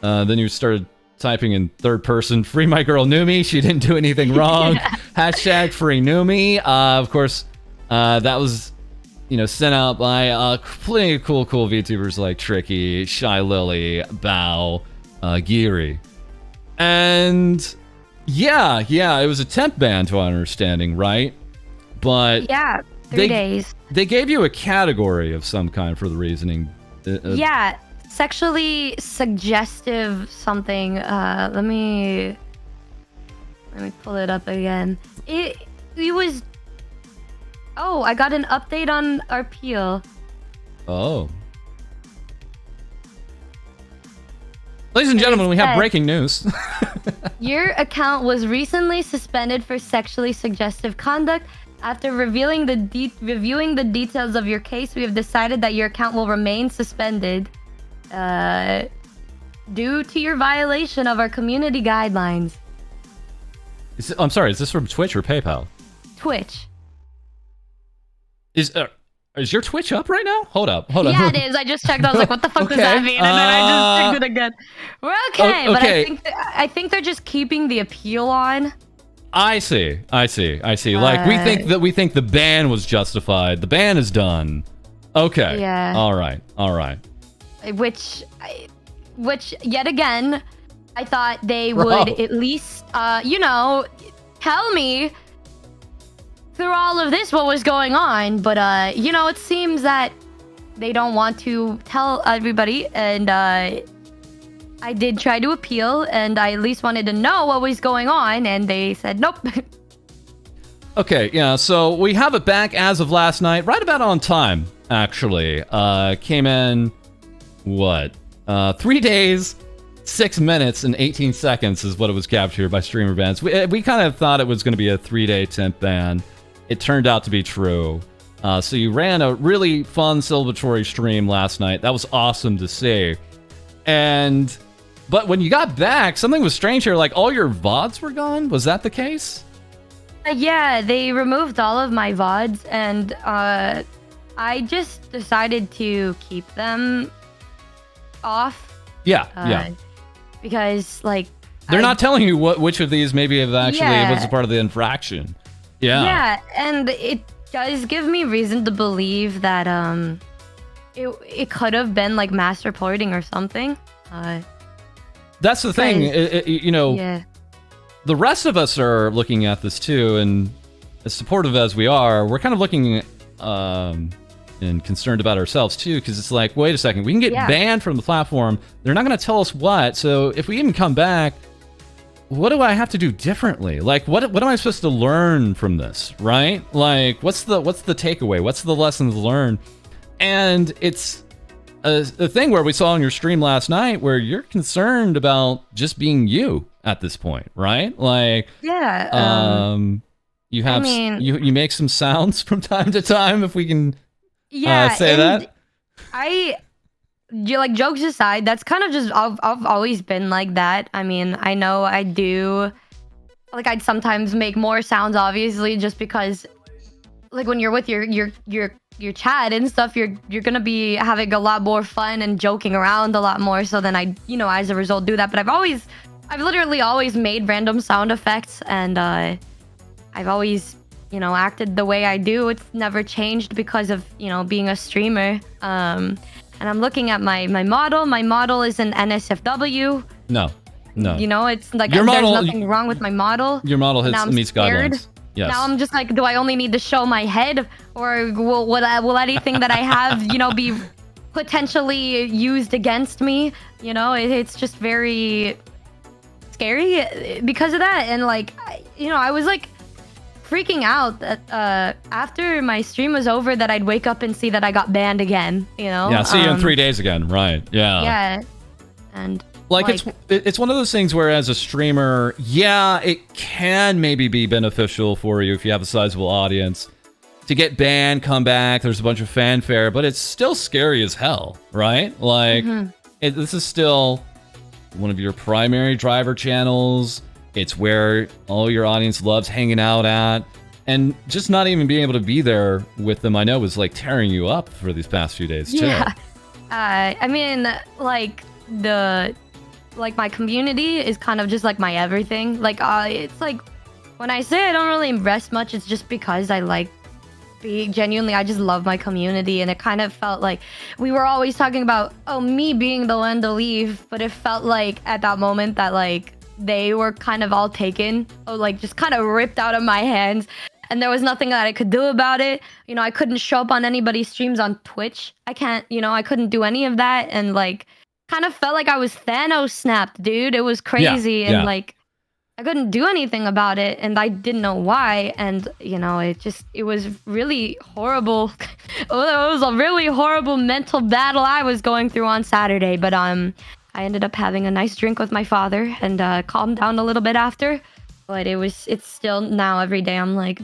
Then you started typing in third person. Free my girl Numi. She didn't do anything wrong. Hashtag free Numi. Of course, that was sent out by plenty of cool VTubers like Tricky, Shy Lily, Bao, Geary, and. Yeah, it was a temp ban to our understanding, right? But yeah, 3 days. They gave you a category of some kind for the reasoning. Yeah, sexually suggestive something. Let me pull it up again. It was. Oh, I got an update on our appeal. Oh. Ladies and gentlemen, we have breaking news. Your account was recently suspended for sexually suggestive conduct. After reviewing the details of your case, we have decided that your account will remain suspended due to your violation of our community guidelines. I'm sorry, is this from Twitch or PayPal? Twitch. Is your Twitch up right now? Hold up. Yeah, it is. I just checked. I was like, what the fuck does that mean? And then I just checked it again. We're okay, but I think they're just keeping the appeal on. I see. Like we think the ban was justified. The ban is done. Okay. Yeah. All right. Which yet again, I thought they would at least tell me through all of this what was going on, but it seems that they don't want to tell everybody, and I did try to appeal, and I at least wanted to know what was going on, and they said nope. Okay, yeah, so we have it back as of last night, right about on time, actually. Came in, 3 days, 6 minutes, and 18 seconds is what it was captured by streamer bans. We kind of thought it was going to be a 3-day temp ban. It turned out to be true. So you ran a really fun celebratory stream last night. That was awesome to see. But when you got back, something was strange here. Like all your VODs were gone. Was that the case? Yeah, they removed all of my VODs, and I just decided to keep them off. Yeah. Because they're not telling you which of these maybe have actually was a part of the infraction. Yeah, and it does give me reason to believe that it could have been like mass reporting or something. That's the thing, the rest of us are looking at this too, and as supportive as we are, we're kind of looking and concerned about ourselves too, because it's like, wait a second, we can get banned from the platform. They're not going to tell us what, so if we even come back, what do I have to do differently? Like, what am I supposed to learn from this, right? Like, what's the takeaway? What's the lessons learned? And it's a thing where we saw on your stream last night where you're concerned about just being you at this point, right? Like, you have you make some sounds from time to time, if we can say that. Jokes aside, that's kind of just I've always been like that. I mean, I know I do, I'd sometimes make more sounds, obviously, just because when you're with your chat and stuff, you're gonna be having a lot more fun and joking around a lot more, so then I as a result do that. But I've literally always made random sound effects, and I've always acted the way I do. It's never changed because of being a streamer. And I'm looking at my model. My model is an NSFW. No. It's like there's nothing wrong with my model. Your model meets guidelines. Yes. Now I'm just like, do I only need to show my head, or will anything that I have, be potentially used against me? It's just very scary because of that. And like, I was like freaking out that after my stream was over, that I'd wake up and see that I got banned again. Yeah, see you in 3 days again, right? Yeah. Yeah, and like it's one of those things where, as a streamer, yeah, it can maybe be beneficial for you if you have a sizable audience to get banned, come back. There's a bunch of fanfare, but it's still scary as hell, right? Like, this is still one of your primary driver channels. It's where all your audience loves hanging out at. And just not even being able to be there with them, I know, was like tearing you up for these past few days, too. Yeah. I mean, like, my community is kind of just like my everything. Like, it's like, when I say I don't really rest much, it's just because I just love my community. And it kind of felt like we were always talking about, me being the one to leave, but it felt like at that moment that like they were kind of all taken, or like just kind of ripped out of my hands, and there was nothing that I could do about it. I couldn't show up on anybody's streams on Twitch. I couldn't do any of that, and like kind of felt like I was Thanos snapped, dude. It was crazy. And like I couldn't do anything about it, and I didn't know why. And it was really horrible. It was a really horrible mental battle I was going through on Saturday. But I ended up having a nice drink with my father and calmed down a little bit after. But it's still now every day I'm like,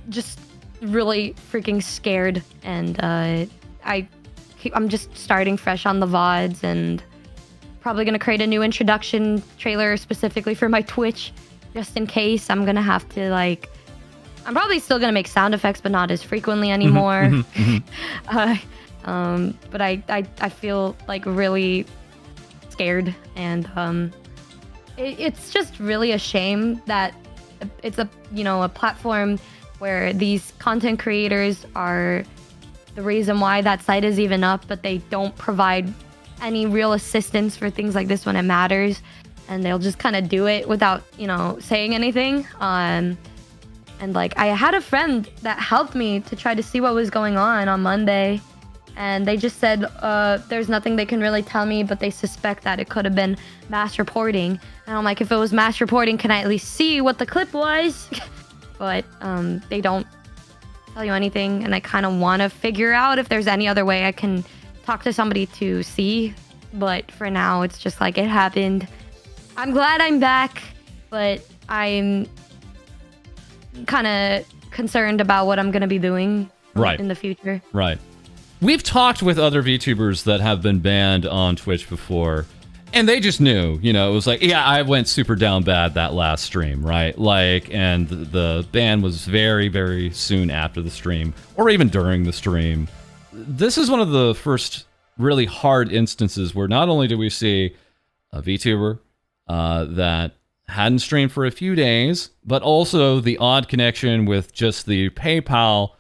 just really freaking scared. And I'm just starting fresh on the VODs, and probably going to create a new introduction trailer specifically for my Twitch, just in case. I'm going to have to I'm probably still going to make sound effects, but not as frequently anymore. But I feel like really scared, and it's just really a shame that it's a platform where these content creators are the reason why that site is even up, but they don't provide any real assistance for things like this when it matters, and they'll just kind of do it without saying anything. And like, I had a friend that helped me to try to see what was going on Monday. And they just said there's nothing they can really tell me, but they suspect that it could have been mass reporting. And I'm like, if it was mass reporting, can I at least see what the clip was? But they don't tell you anything. And I kind of want to figure out if there's any other way I can talk to somebody to see. But for now, it's just like, it happened. I'm glad I'm back, but I'm kind of concerned about what I'm going to be doing in the future. Right. We've talked with other VTubers that have been banned on Twitch before, and they just knew, it was like, yeah, I went super down bad that last stream, right? Like, and the ban was very, very soon after the stream, or even during the stream. This is one of the first really hard instances where not only do we see a VTuber that hadn't streamed for a few days, but also the odd connection with just the PayPal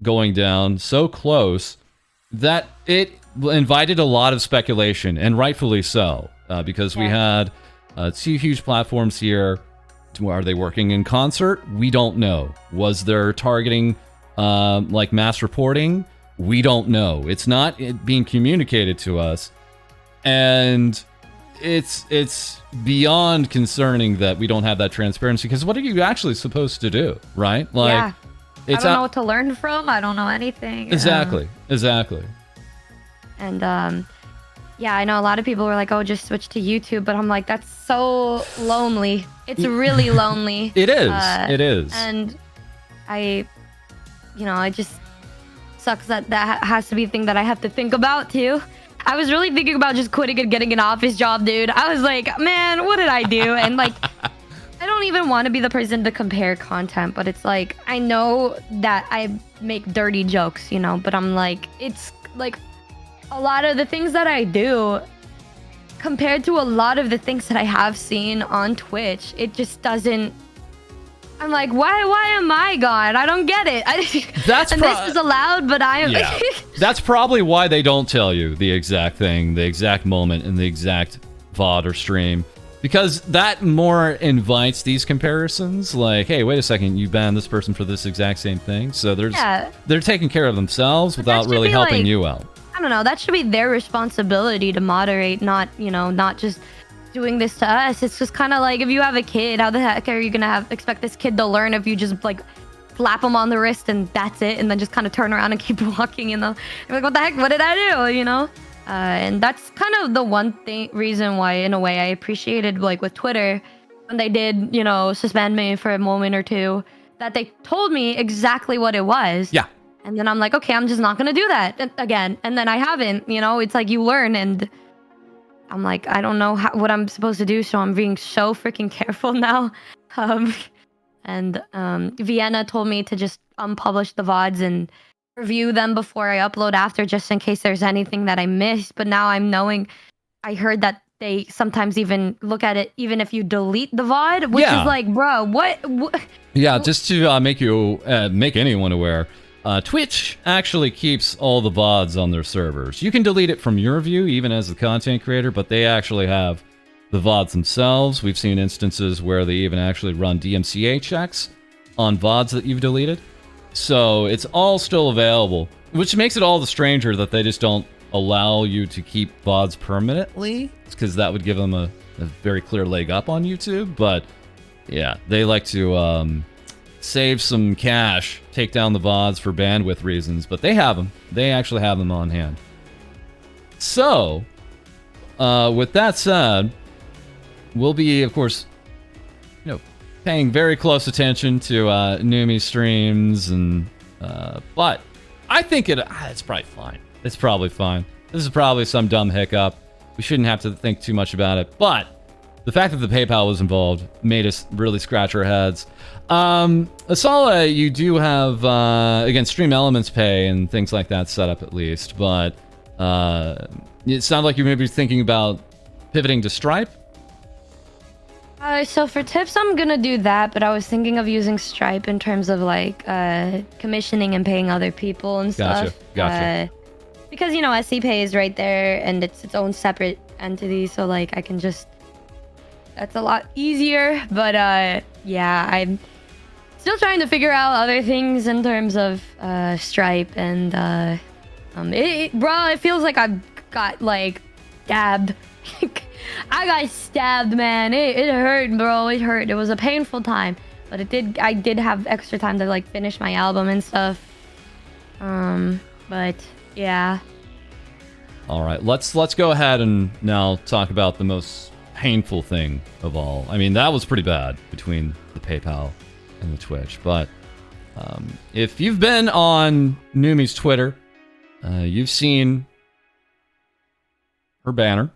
going down so close that it invited a lot of speculation, and rightfully so, because we had 2 huge platforms here. Are they working in concert? We don't know. Was there targeting like mass reporting? We don't know. It's not being communicated to us, and it's beyond concerning that we don't have that transparency, because what are you actually supposed to do, right? Like, I don't know what to learn from. I don't know anything. Exactly. And I know a lot of people were like, oh, just switch to YouTube, but I'm like, that's so lonely. It's really lonely. It is. It is. And it just sucks that has to be a thing that I have to think about too. I was really thinking about just quitting and getting an office job, dude. I was like, man, what did I do? And like, I don't even want to be the person to compare content, but it's like, I know that I make dirty jokes, but I'm like, it's like a lot of the things that I do compared to a lot of the things that I have seen on Twitch, it just doesn't. I'm like, why am I gone? I don't get it. This is allowed, but I am. Yeah. That's probably why they don't tell you the exact thing, the exact moment, and the exact VOD or stream. because that more invites these comparisons. Like, hey, wait a second, you banned this person for this exact same thing. So they're taking care of themselves without really helping you out. I don't know. That should be their responsibility to moderate, not just doing this to us. It's just kind of like, if you have a kid, how the heck are you gonna expect this kid to learn if you just like slap them on the wrist and that's it, and then just kind of turn around and keep walking? You're like, what the heck? What did I do? And that's kind of the one reason why, in a way, I appreciated, like, with Twitter, when they did, suspend me for a moment or two, that they told me exactly what it was. Yeah. And then I'm like, okay, I'm just not going to do that again. And then I haven't, it's like you learn, and I'm like, I don't know what I'm supposed to do, so I'm being so freaking careful now. And Vienna told me to just unpublish the VODs and review them before I upload after, just in case there's anything that I missed. But now I'm knowing, I heard that they sometimes even look at it even if you delete the VOD, which is like, bro, what? Yeah, just to make anyone aware, Twitch actually keeps all the VODs on their servers. You can delete it from your view, even as the content creator, but they actually have the VODs themselves. We've seen instances where they even actually run DMCA checks on VODs that you've deleted. So it's all still available, which makes it all the stranger that they just don't allow you to keep VODs permanently, because that would give them a very clear leg up on YouTube. But yeah, they like to save some cash, take down the VODs for bandwidth reasons, but they have them. They actually have them on hand. So, with that said, we'll be, of course, paying very close attention to Numi streams, and but I think it's probably fine. It's probably fine. This is probably some dumb hiccup. We shouldn't have to think too much about it. But the fact that the PayPal was involved made us really scratch our heads. Asala, you do have again Stream Elements Pay and things like that set up at least, but it sounded like you may be thinking about pivoting to Stripe. So for tips, I'm gonna do that, but I was thinking of using Stripe in terms of like commissioning and paying other people and stuff. Gotcha. Because SC Pay is right there, and it's its own separate entity, so like I can just, that's a lot easier. But yeah, I'm still trying to figure out other things in terms of Stripe, and bro, it feels like I've got like stabbed. I got stabbed, man. It hurt, bro. It hurt. It was a painful time, but I did have extra time to like finish my album and stuff. But yeah. All right, let's go ahead and now talk about the most painful thing of all. I mean, that was pretty bad between the PayPal and the Twitch, but if you've been on Numi's Twitter, you've seen her banner.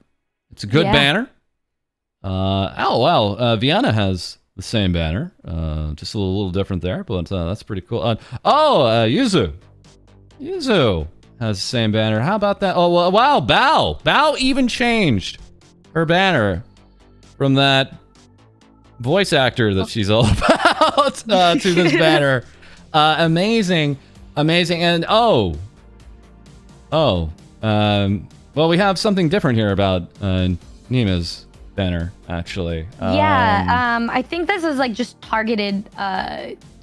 It's a good banner. Oh, wow. Vienna has the same banner. Just a little different there, but that's pretty cool. Yuzu. Yuzu has the same banner. How about that? Oh, wow. Bao even changed her banner from that voice actor that she's all about to this banner. Amazing. And well, we have something different here about Nima's banner, actually. I think this is like just targeted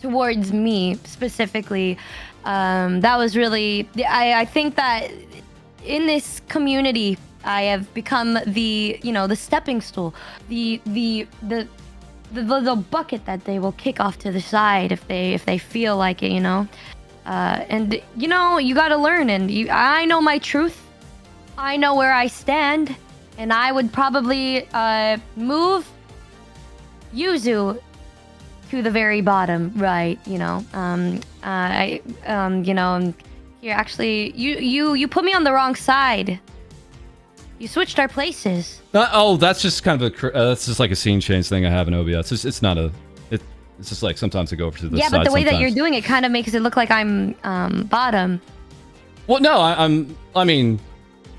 towards me specifically. That was really, I think that in this community, I have become the stepping stool, the bucket that they will kick off to the side if they feel like it, and you gotta learn, and I know my truth. I know where I stand, and I would probably move Yuzu to the very bottom, right? Here, actually, you put me on the wrong side. You switched our places. That's just kind of that's just like a scene change thing I have in OBS. It's not a. It's just like sometimes I go over to the side. Yeah, but the way sometimes. That you're doing it kind of makes it look like I'm bottom. Well, no, I mean.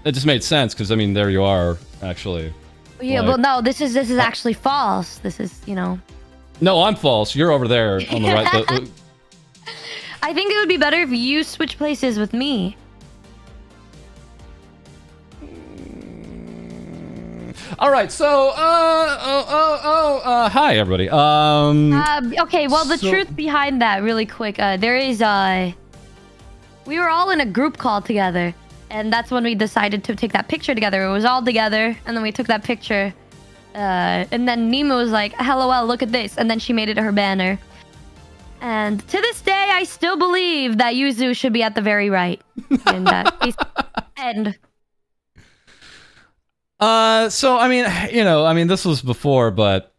It just made sense because there you are actually. Yeah, well, no, this is actually false. This is No, I'm false. You're over there on the right. I think it would be better if you switch places with me. All All right, so hi everybody. Okay, well, the truth behind that, really quick, there is we were all in a group call together, and that's when we decided to take that picture together. It was all together, and then we took that picture, and then Nemu was like, "LOL, look at this," and then she made it her banner. And to this day, I still believe that Yuzu should be at the very right. And end. So I mean, this was before, but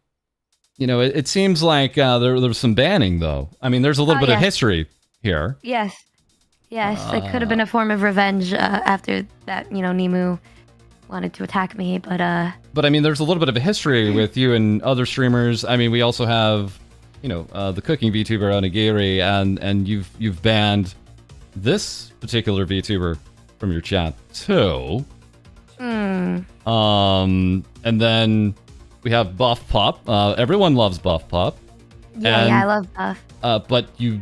it seems like there was some banning, though. I mean, there's a little bit of history here. Yes, it could have been a form of revenge after that. Nemu wanted to attack me, but I mean, there's a little bit of a history with you and other streamers. I mean, we also have. The cooking VTuber Onigiri, and you've banned this particular VTuber from your chat too. And then we have Buff Pop. Everyone loves Buff Pop. Yeah, I love Buff. But do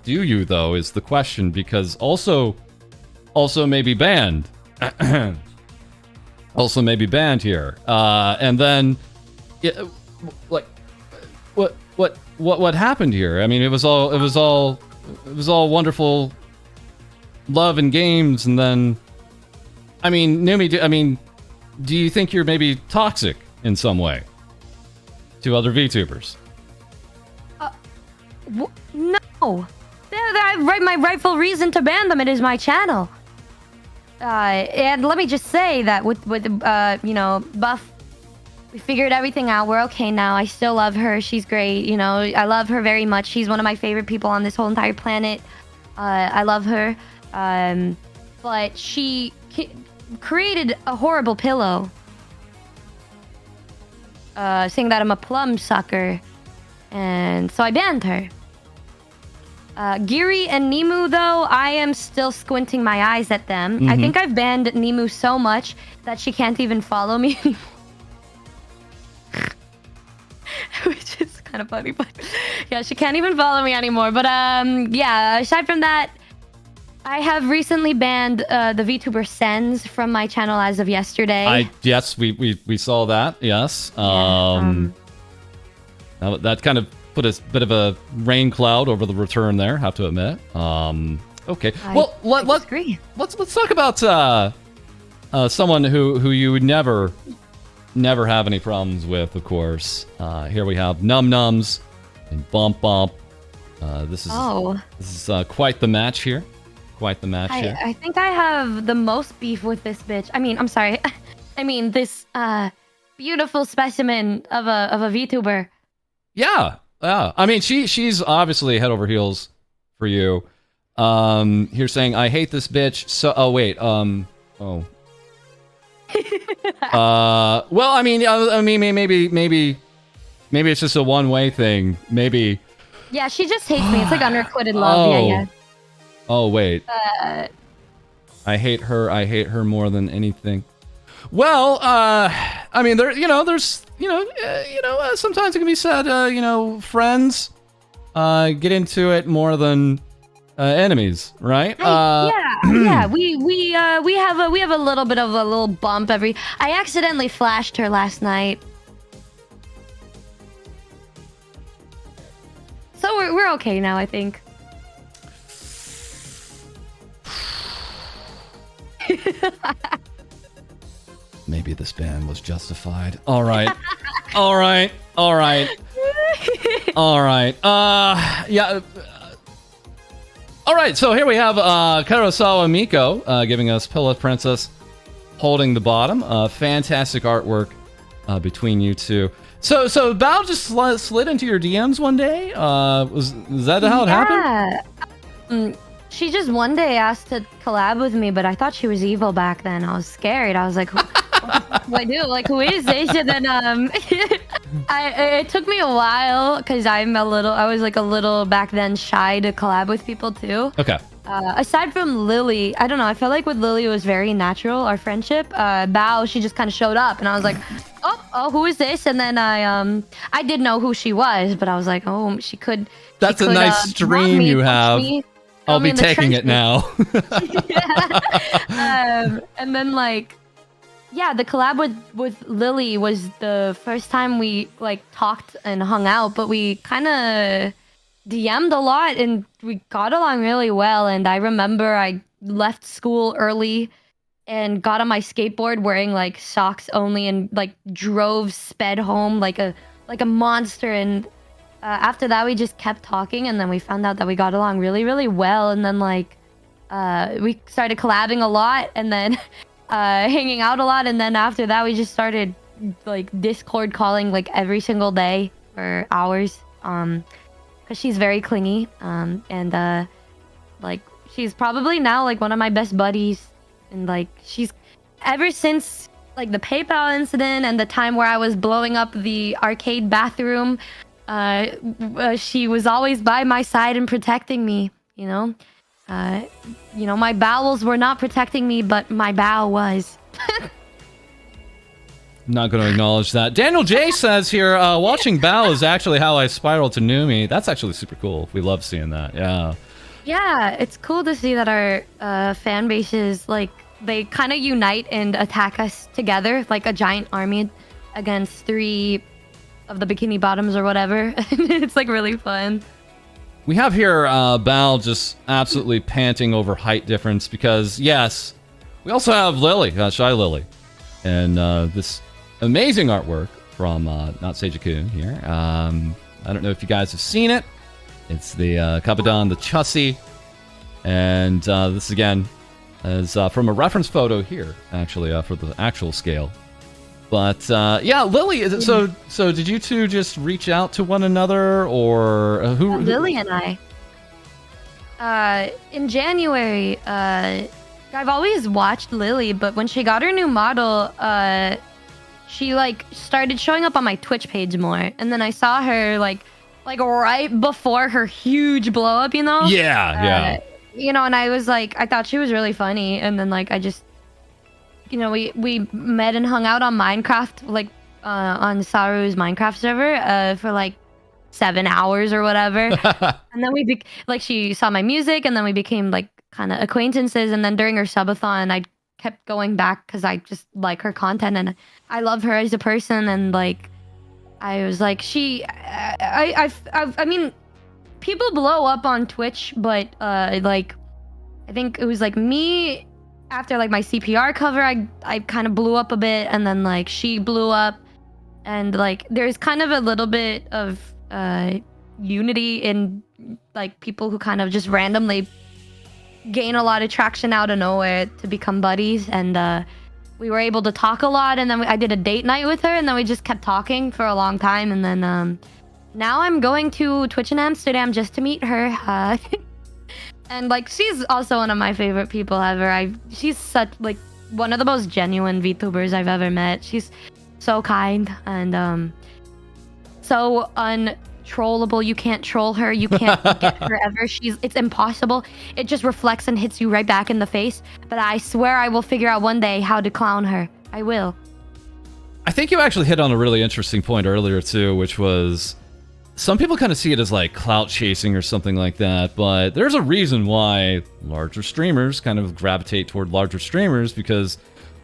you though is the question, because also maybe banned. Also maybe banned here. And then what happened here? I mean, it was all wonderful love and games, and then I mean, Numi, do you think you're maybe toxic in some way to other VTubers? No. I have my rightful reason to ban them. It is my channel. And let me just say that with Buff, we figured everything out. We're okay now. I still love her. She's great. I love her very much. She's one of my favorite people on this whole entire planet. I love her. But she created a horrible pillow. Saying that I'm a plum sucker. And so I banned her. Giri and Nemu, though, I am still squinting my eyes at them. I think I've banned Nemu so much that she can't even follow me anymore. Which is kind of funny, but yeah, she can't even follow me anymore. But yeah, aside from that, I have recently banned the VTuber Sens from my channel as of yesterday. Yes, we saw that. Yes. That kind of put a bit of a rain cloud over the return there, have to admit. Okay. Well, let's talk about someone who you would never have any problems with, of course. Here we have Num Nums and Bump Bump. This is quite the match here. Quite the match here. I think I have the most beef with this bitch. I mean, I'm sorry. I mean, this beautiful specimen of a VTuber. Yeah. I mean, she's obviously head over heels for you. Here saying, I hate this bitch. So, well, I mean, maybe it's just a one-way thing. Maybe. Yeah, she just hates me. It's like unrequited love. Yeah. Oh wait. I hate her more than anything. Well, I mean, there's sometimes it can be said, friends get into it more than enemies, right? Yeah. We have a little bit of a little bump I accidentally flashed her last night. So we're okay now, I think. Maybe this ban was justified. All right. All right. Yeah. All right, so here we have Kurosawa Miko giving us Pillow Princess holding the bottom. Fantastic artwork between you two. So Bao just slid into your DMs one day? Was that how it happened? She just one day asked to collab with me, but I thought she was evil back then. I was scared. I was like, what do I do? Like, who is this? And then it took me a while because I was like a little back then shy to collab with people too. Okay. Aside from Lily, I don't know. I felt like with Lily it was very natural, our friendship. Bao, she just kind of showed up, and I was like, oh, who is this? And then I did know who she was, but I was like, oh, she could. That's a nice stream you have. I'll be taking it now. And then like, yeah, the collab with Lily was the first time we like talked and hung out, but we kind of DM'd a lot and we got along really well. And I remember I left school early and got on my skateboard wearing like socks only and like sped home like a monster. And after that, we just kept talking, and then we found out that we got along really, really well. And then like we started collabing a lot, and then hanging out a lot. And then after that, we just started like Discord calling like every single day for hours. Because she's very clingy. And like she's probably now like one of my best buddies. And like she's ever since like the PayPal incident and the time where I was blowing up the arcade bathroom, she was always by my side and protecting me, you know? My bowels were not protecting me, but my bow was. Not going to acknowledge that. Daniel J says here, watching Bao is actually how I spiraled to Numi. That's actually super cool. We love seeing that. Yeah. Yeah, it's cool to see that our fan bases, like, they kind of unite and attack us together, like a giant army against 3 of the Bikini Bottoms or whatever. It's, like, really fun. We have here Bao just absolutely panting over height difference because, yes, we also have Lily, Shy Lily, and this amazing artwork from Not Seiji-kun here. I don't know if you guys have seen it. It's the Kabadan, the Chussie, and this again is from a reference photo here, actually, for the actual scale. But yeah, Lily, is it, so did you two just reach out to one another, or who? Lily and I. In January, I've always watched Lily, but when she got her new model, she like started showing up on my Twitch page more, and then I saw her like right before her huge blow up, you know? Yeah. You know, and I was like, I thought she was really funny, and then like I just, you know, we met and hung out on Minecraft, like on Saru's Minecraft server, for like 7 hours or whatever, and then she saw my music, and then we became like kind of acquaintances, and then during her subathon, I kept going back because I just like her content and I love her as a person, and like I was like, I mean, people blow up on Twitch, but like I think it was like me after like my CPR cover, I kind of blew up a bit, and then like she blew up, and like there's kind of a little bit of unity in like people who kind of just randomly gain a lot of traction out of nowhere to become buddies. And we were able to talk a lot, and then I did a date night with her, and then we just kept talking for a long time, and then now I'm going to Twitch in Amsterdam just to meet her. And like she's also one of my favorite people ever. She's such like one of the most genuine VTubers I've ever met. She's so kind and so untrollable. You can't troll her. You can't get her ever. It's impossible. It just reflects and hits you right back in the face. But I swear I will figure out one day how to clown her. I will. I think you actually hit on a really interesting point earlier too, which was some people kind of see it as like clout chasing or something like that, but there's a reason why larger streamers kind of gravitate toward larger streamers because,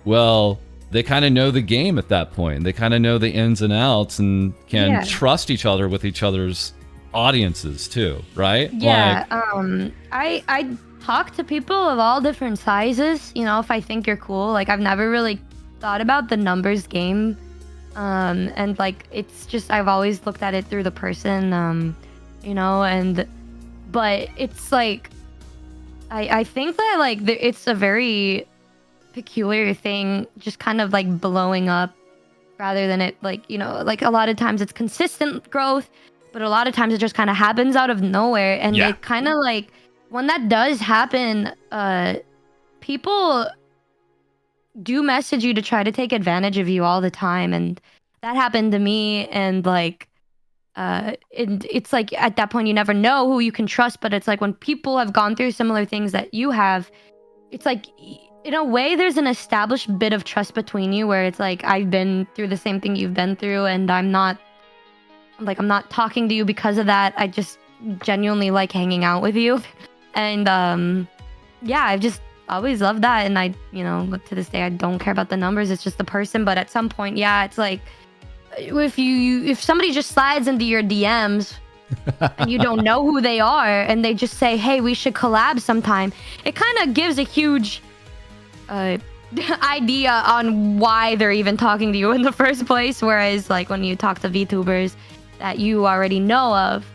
well, they kind of know the game at that point. They kind of know the ins and outs and can trust each other with each other's audiences too, right? Yeah. I talk to people of all different sizes, you know, if I think you're cool. Like I've never really thought about the numbers game. And like it's just I've always looked at it through the person, you know, but it's like I think that like it's a very peculiar thing, just kind of like blowing up rather than it like, you know, like a lot of times it's consistent growth, but a lot of times it just kind of happens out of nowhere. And they kind of like when that does happen, people do message you to try to take advantage of you all the time, and that happened to me. And like it's like at that point you never know who you can trust, but it's like when people have gone through similar things that you have, it's like in a way there's an established bit of trust between you where it's like I've been through the same thing you've been through, and I'm not talking to you because of that. I just genuinely like hanging out with you. And yeah, always loved that, and I, you know, to this day I don't care about the numbers. It's just the person. But at some point, yeah, it's like if somebody just slides into your DMs and you don't know who they are, and they just say, hey, we should collab sometime, it kind of gives a huge idea on why they're even talking to you in the first place. Whereas like when you talk to VTubers that you already know of,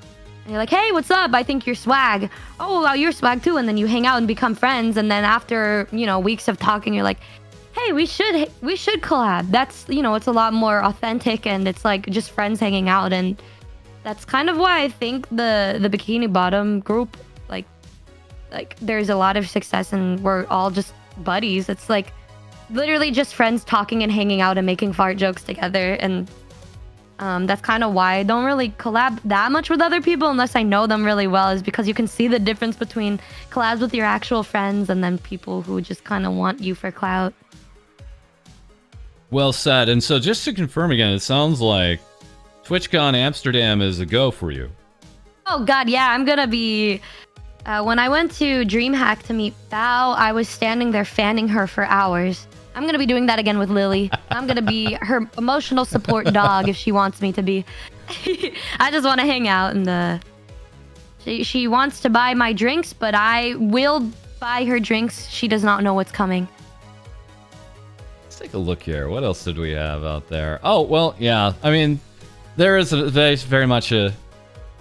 and you're like, hey, what's up? I think you're swag. Oh, well, you're swag too. And then you hang out and become friends. And then after, you know, weeks of talking, you're like, hey, we should collab. That's, you know, it's a lot more authentic, and it's like just friends hanging out. And that's kind of why I think the Bikini Bottom group, like there's a lot of success, and we're all just buddies. It's like literally just friends talking and hanging out and making fart jokes together. And that's kind of why I don't really collab that much with other people unless I know them really well, is because you can see the difference between collabs with your actual friends and then people who just kind of want you for clout. Well said. And so just to confirm again, it sounds like TwitchCon Amsterdam is a go for you. Oh god, yeah, I'm gonna be... when I went to DreamHack to meet Bao, I was standing there fanning her for hours. I'm gonna be doing that again with Lily. I'm gonna be her emotional support dog if she wants me to be. I just want to hang out, and she wants to buy my drinks, but I will buy her drinks. She does not know what's coming. Let's take a look here. What else did we have out there? Oh, well, yeah. I mean, there is very much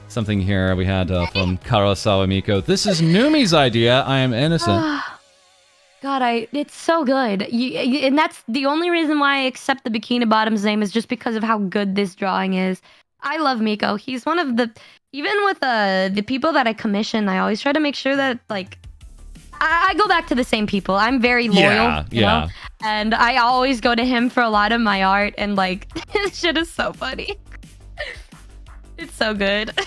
something here we had from Karasawa Miko. This is Numi's idea. I am innocent. God, it's so good. And that's the only reason why I accept the Bikini Bottom's name, is just because of how good this drawing is. I love Miko. He's one of the... Even with the people that I commission, I always try to make sure that, like... I go back to the same people. I'm very loyal, you know? And I always go to him for a lot of my art, and, like, this shit is so funny. It's so good.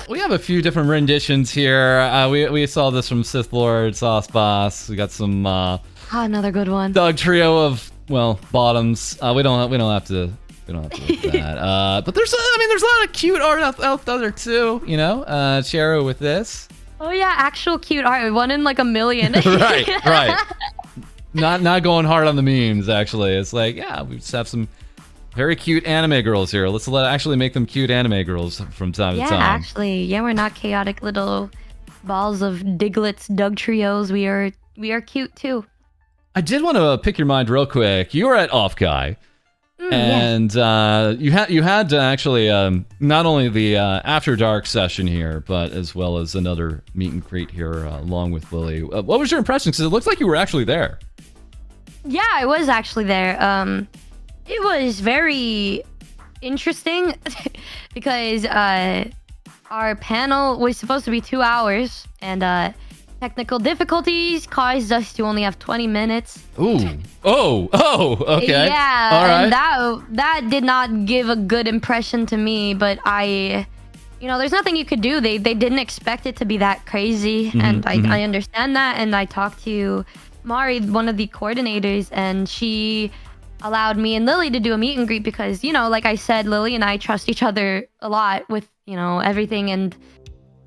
We have a few different renditions here. We saw this from Sith Lord, Sauce Boss. We got some another good one. Dog trio of, well, bottoms. We don't have to look at that. But there's a lot of cute art out there too. You know, Chero with this. Oh yeah, actual cute art. One in like a million. right. Not going hard on the memes. Actually, it's like, yeah, we just have some very cute anime girls here. Let's actually make them cute anime girls from time to time. Yeah, actually. Yeah, we're not chaotic little balls of Diglets, Doug trios. We are cute too. I did want to pick your mind real quick. You were at Off Guy. And you had actually not only the After Dark session here, but as well as another meet and greet here along with Lily. What was your impression? Because it looks like you were actually there. Yeah, I was actually there. It was very interesting because our panel was supposed to be 2 hours, and technical difficulties caused us to only have 20 minutes. Ooh. Oh, okay. Yeah, all right. And that did not give a good impression to me, but there's nothing you could do. They didn't expect it to be that crazy, and I understand that. And I talked to Mari, one of the coordinators, and she allowed me and Lily to do a meet and greet because, like I said, Lily and I trust each other a lot with, everything. And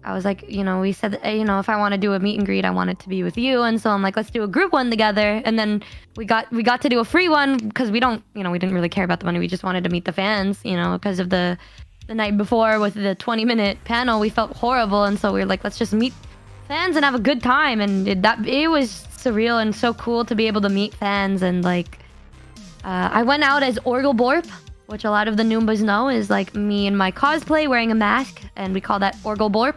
I was like, we said, if I want to do a meet and greet, I want it to be with you. And so I'm like, let's do a group one together. And then we got to do a free one because we didn't really care about the money. We just wanted to meet the fans, because of the night before with the 20-minute panel, we felt horrible. And so we were like, let's just meet fans and have a good time. And it was surreal and so cool to be able to meet fans. And like, I went out as Orgelborp, which a lot of the Noombas know is like me in my cosplay wearing a mask, and we call that Orgelborp.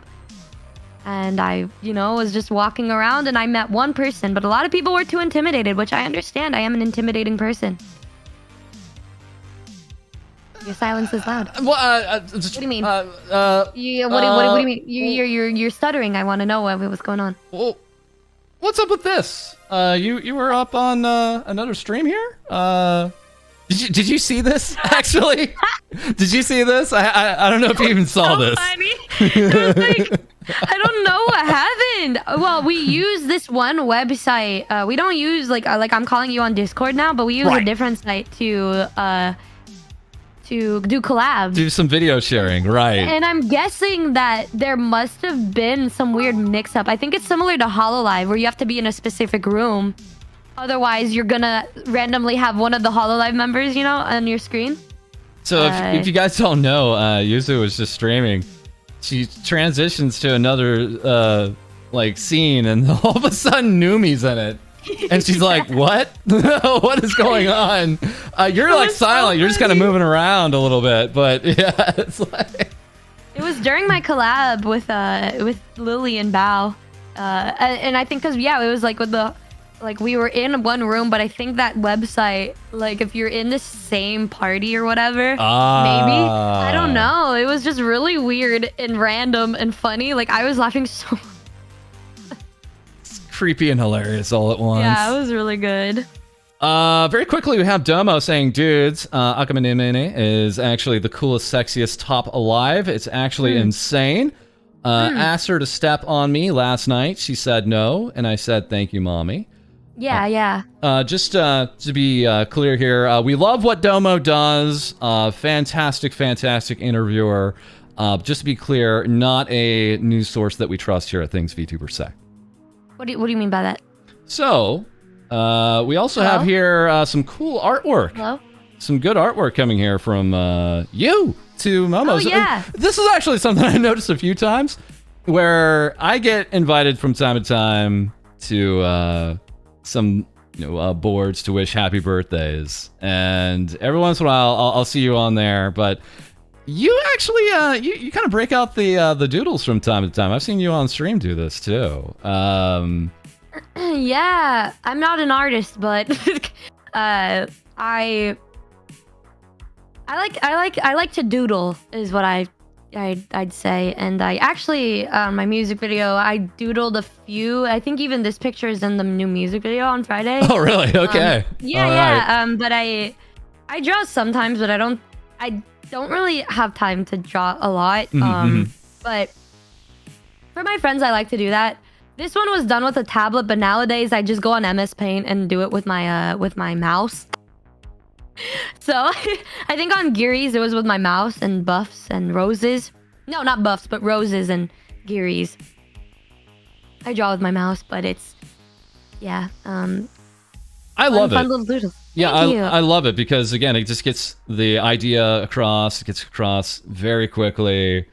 And I, was just walking around and I met one person, but a lot of people were too intimidated, which I understand. I am an intimidating person. Your silence is loud. What do you mean? What do you mean? You're stuttering. I want to know what was going on. Well, what's up with this? You were up on another stream here? Did you see this actually? Did you see this? I don't know if you even saw this. Funny. It was like, I don't know what happened. Well, we use this one website. We don't use like I'm calling you on Discord now, but we use a different site to to do collabs. Do some video sharing, right? And I'm guessing that there must have been some weird mix-up. I think it's similar to HoloLive, where you have to be in a specific room. Otherwise, you're gonna randomly have one of the HoloLive members, you know, on your screen. So if you guys don't know, Yuzu was just streaming. She transitions to another like scene, and all of a sudden Numi's in it. And she's like, what? What is going on? You're like silent. You're just kind of moving around a little bit. But yeah, it's like... It was during my collab with Lily and Bao. And I think because, yeah, it was like with the... Like, we were in one room, but I think that website, like, if you're in the same party or whatever, maybe. I don't know. It was just really weird and random and funny. Like, I was laughing so creepy and hilarious all at once. Yeah, it was really good. Very quickly, we have Domo saying, dudes, Akamanimene is actually the coolest, sexiest top alive. It's actually insane. Asked her to step on me last night. She said no, and I said, thank you, mommy. Yeah, yeah. Just to be clear here, we love what Domo does. Fantastic, fantastic interviewer. Just to be clear, not a news source that we trust here at Things VTubers Say. What do you mean by that? So, we also have here some cool artwork. Hello? Some good artwork coming here from you to Momo. Oh, yeah. This is actually something I noticed a few times, where I get invited from time to time to some boards to wish happy birthdays, and every once in a while I'll see you on there, but you actually you kind of break out the doodles from time to time. I've seen you on stream do this too. Yeah, I'm not an artist, but I like to doodle is what I'd say. And I actually my music video, I doodled a few. I think even this picture is in the new music video on Friday. Oh really? Okay. Yeah. But I draw sometimes, but I don't really have time to draw a lot. But for my friends, I like to do that. This one was done with a tablet, but nowadays I just go on MS Paint and do it with my mouse. So I think on Geary's it was with my mouse and buffs and roses. No, not buffs, but roses and Geary's. I draw with my mouse, but it's I love it. Fun little doodles. Yeah, I love it because again, it just gets the idea across. It gets across very quickly.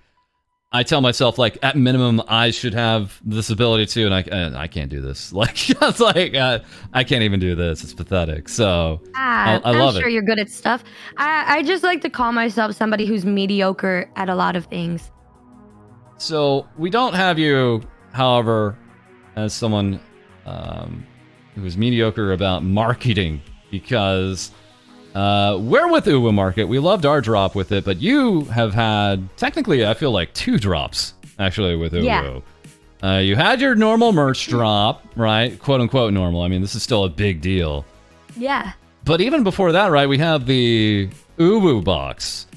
I tell myself, like, at minimum, I should have this ability too, and I can't do this. Like, it's like I can't even do this. It's pathetic. So I love it. I'm sure you're good at stuff. I just like to call myself somebody who's mediocre at a lot of things. So we don't have you, however, as someone who is mediocre about marketing, because we're with Uwu Market. We loved our drop with it, but you have had, technically, I feel like 2 drops, actually, with Uwu. Yeah. You had your normal merch drop, right? Quote unquote normal. I mean, this is still a big deal. Yeah. But even before that, right, we have the Uwu box.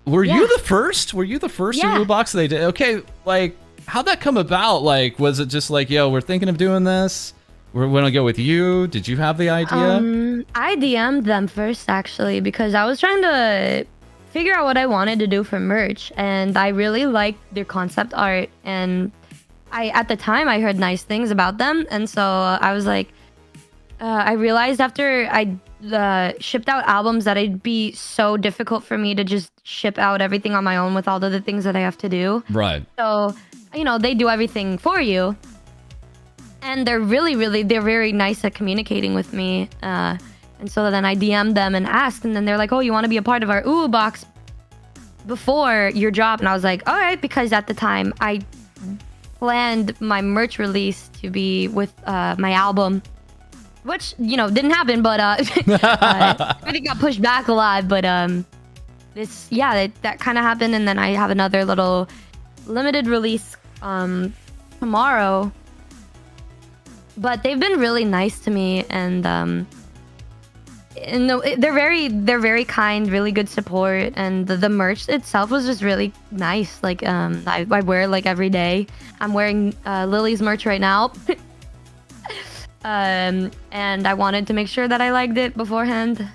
Were you the first? Were you the first Uwu box they did? Okay, like, how'd that come about? Like, was it just like, yo, we're thinking of doing this? We're going to go with you. Did you have the idea? I DM'd them first, actually, because I was trying to figure out what I wanted to do for merch, and I really liked their concept art, and at the time I heard nice things about them, and so I was like, I realized after I shipped out albums that it'd be so difficult for me to just ship out everything on my own with all of the things that I have to do. Right. So, they do everything for you. And they're they're very nice at communicating with me. And so then I DM'd them and asked, and then they're like, oh, you want to be a part of our Uwu box before your drop? And I was like, all right, because at the time I planned my merch release to be with my album, which, didn't happen, but everything got pushed back a lot. But that kind of happened. And then I have another little limited release tomorrow. But they've been really nice to me, and they're very kind, really good support, and the merch itself was just really nice. Like I wear like every day. I'm wearing Lily's merch right now, and I wanted to make sure that I liked it beforehand.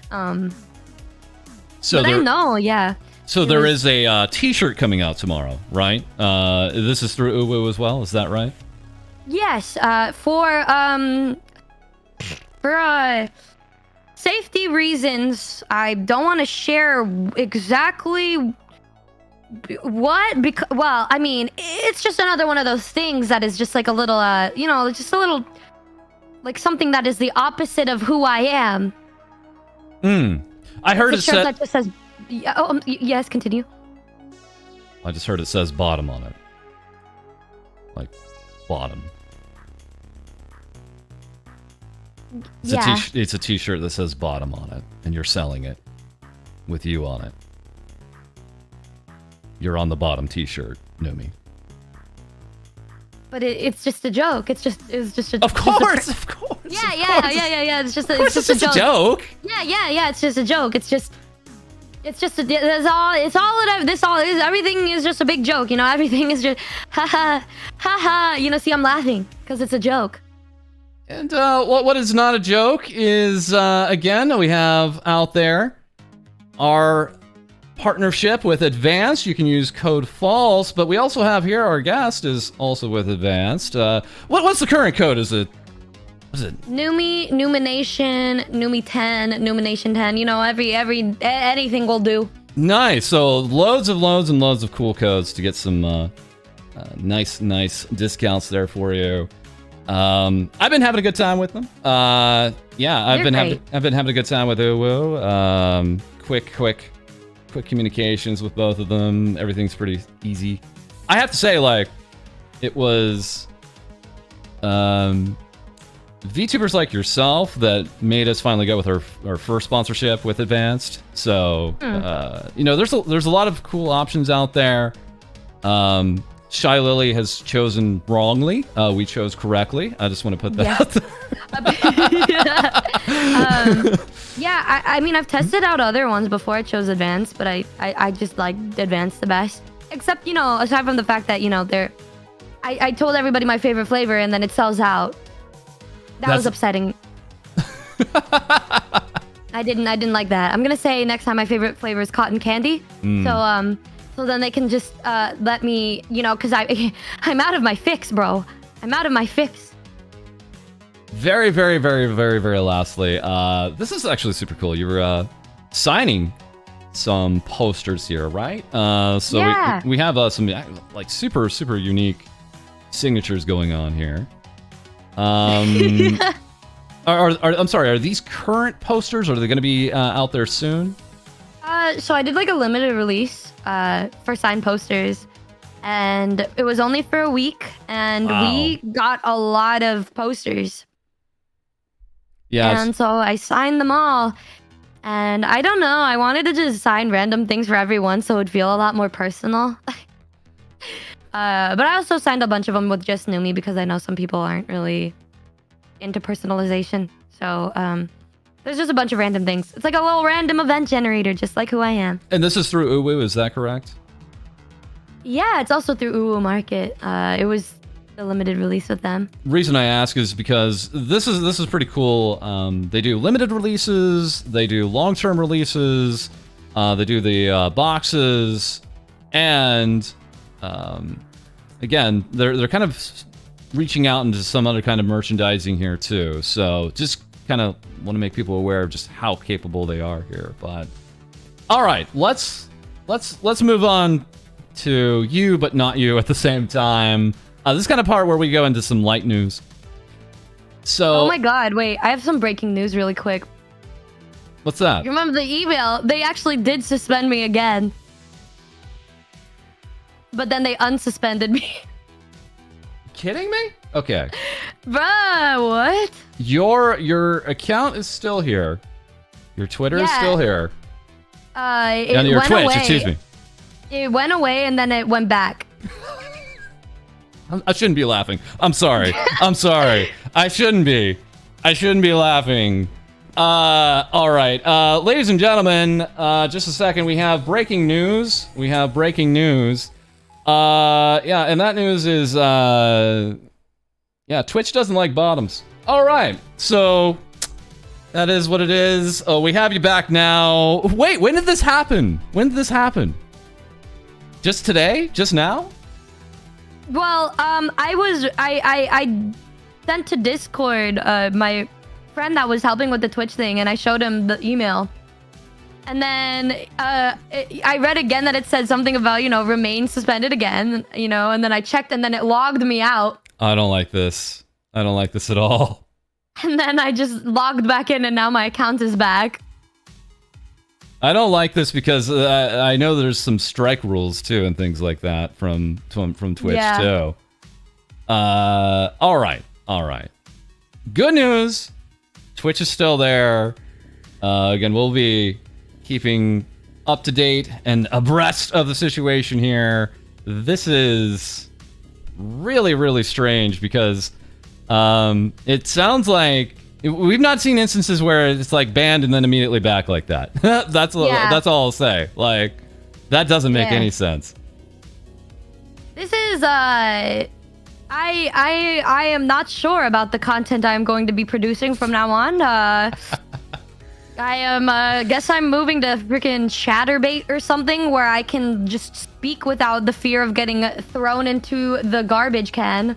So but I know, yeah. So there is a T-shirt coming out tomorrow, right? This is through Uwu as well. Is that right? Yes. For safety reasons, I don't want to share exactly what. Well, I mean, it's just another one of those things that is just like a little, you know, just a little, like something that is the opposite of who I am. I heard it said. That just says. Yes, continue. I just heard it says bottom on it. Like, bottom. It's a t-shirt that says bottom on it, and you're selling it with you on it. You're on the bottom t-shirt, Numi. But it's just a joke. It's just a. Of course. Yeah. It's just a joke. Yeah. It's just a joke. Everything is just a big joke, you know. Everything is just ha ha. You know, see, I'm laughing because it's a joke. And what is not a joke is again, we have out there our partnership with Advanced. You can use code FALSE, but we also have here our guest is also with Advanced. What's the current code? Is it Numi, Numination, Numi 10, Numination 10, you know, anything will do. Nice. So loads and loads of cool codes to get some nice discounts there for you. I've been having a good time with them. I've been having a good time with Uwu. Quick communications with both of them. Everything's pretty easy. I have to say, like, it was VTubers like yourself that made us finally go with our first sponsorship with Advanced. So, you know, there's a lot of cool options out there. Shy Lily has chosen wrongly. We chose correctly. I just want to put that out there. I mean, I've tested out other ones before I chose Advanced, but I just like Advanced the best. Except, you know, aside from the fact that, you know, I told everybody my favorite flavor and then it sells out. That was upsetting. I didn't like that. I'm gonna say next time my favorite flavor is cotton candy. So then they can just let me, you know, because I'm out of my fix, bro. I'm out of my fix. Very lastly, this is actually super cool. You were signing some posters here, right? So we have some like super unique signatures going on here. I'm sorry, are these current posters, or are they going to be out there soon? So I did like a limited release for signed posters, and it was only for a week, and we got a lot of posters. Yeah. And so I signed them all, and I don't know, I wanted to just sign random things for everyone so it would feel a lot more personal. But I also signed a bunch of them with just Numi because I know some people aren't really into personalization. So there's just a bunch of random things. It's like a little random event generator, just like who I am. And this is through Uwu, is that correct? Yeah, it's also through Uwu Market. It was the limited release with them. Reason I ask is because this is pretty cool. They do limited releases, they do long-term releases, they do the boxes, and again, they're kind of reaching out into some other kind of merchandising here too. So just kind of want to make people aware of just how capable they are here. But all right, let's move on to you, but not you at the same time. This is kind of part where we go into some light news. So, oh my god, wait, I have some breaking news really quick. What's that? You remember the email? They actually did suspend me again. But then they unsuspended me. Kidding me? Okay. Bruh, what? Your account is still here. Your Twitter is still here. Your Twitch, away. excuse me. It went away and then it went back. I shouldn't be laughing. I'm sorry. I'm sorry. I shouldn't be laughing. All right. Ladies and gentlemen, just a second. We have breaking news. And that news is, Twitch doesn't like bottoms. All right. So That is what it is. Oh, we have you back now. Wait, when did this happen? When did this happen? Just today? Just now? Well, I sent to Discord my friend that was helping with the Twitch thing, and I showed him the email. And then I read again that it said something about, remain suspended again, and then I checked and then it logged me out. I don't like this. I don't like this at all. And then I just logged back in and now my account is back. I don't like this because I know there's some strike rules too and things like that from Twitch too. All right. Good news. Twitch is still there. Again, we'll be keeping up to date and abreast of the situation here. This is really, really strange because it sounds like we've not seen instances where it's like banned and then immediately back like that. That's all I'll say. Like, that doesn't make any sense. This is I am not sure about the content I'm going to be producing from now on. I am guess I'm moving to freaking Chatterbait or something where I can just speak without the fear of getting thrown into the garbage can.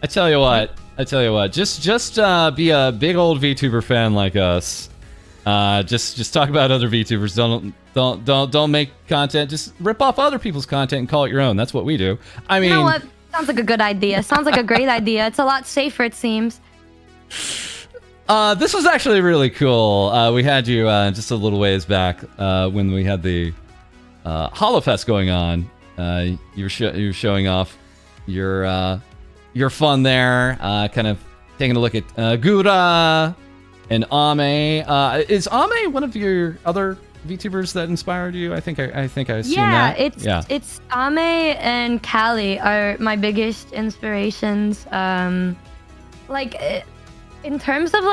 I tell you what. Just be a big old VTuber fan like us. Just talk about other VTubers. Don't make content. Just rip off other people's content and call it your own. That's what we do. I mean, you know what? Sounds like a good idea. Sounds like a great idea. It's a lot safer, it seems. This was actually really cool. We had you just a little ways back when we had the HoloFest going on. You were showing off your fun there, kind of taking a look at Gura and Ame. Is Ame one of your other VTubers that inspired you? I think I've seen that. It's Ame and Callie are my biggest inspirations. In terms of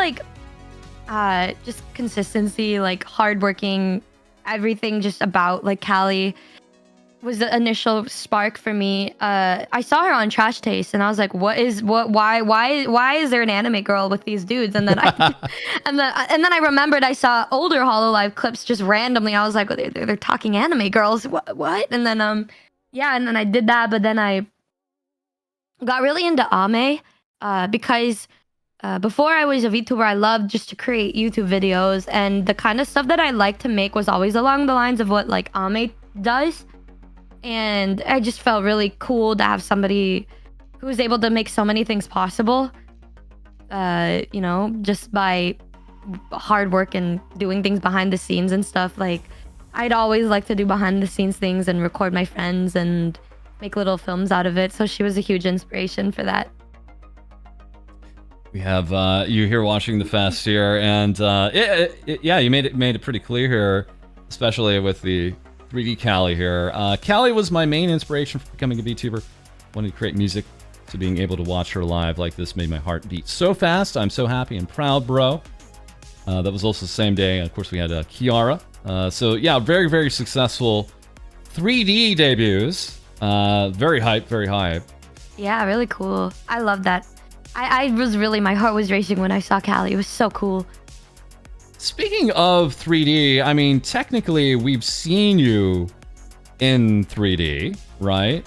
just consistency, hardworking, everything just about Callie was the initial spark for me. I saw her on Trash Taste and I was like, why is there an anime girl with these dudes? And then I and then I remembered I saw older HoloLive clips just randomly. I was like, they're talking anime girls. What? And then and then I did that, but then I got really into Ame because before I was a VTuber, I loved just to create YouTube videos, and the kind of stuff that I liked to make was always along the lines of what Ame does. And I just felt really cool to have somebody who was able to make so many things possible, just by hard work and doing things behind the scenes and stuff. I'd always like to do behind the scenes things and record my friends and make little films out of it. So she was a huge inspiration for that. We have you here watching the fest here, and you made it pretty clear here, especially with the 3D Callie here. Callie was my main inspiration for becoming a VTuber. Wanted to create music, so being able to watch her live like this made my heart beat so fast. I'm so happy and proud, bro. That was also the same day. Of course, we had Kiara. So yeah, very, very successful 3D debuts. Very hype, very hype. Yeah, really cool. I love that. My heart was racing when I saw Callie. It was so cool. Speaking of 3D, I mean, technically, we've seen you in 3D, right?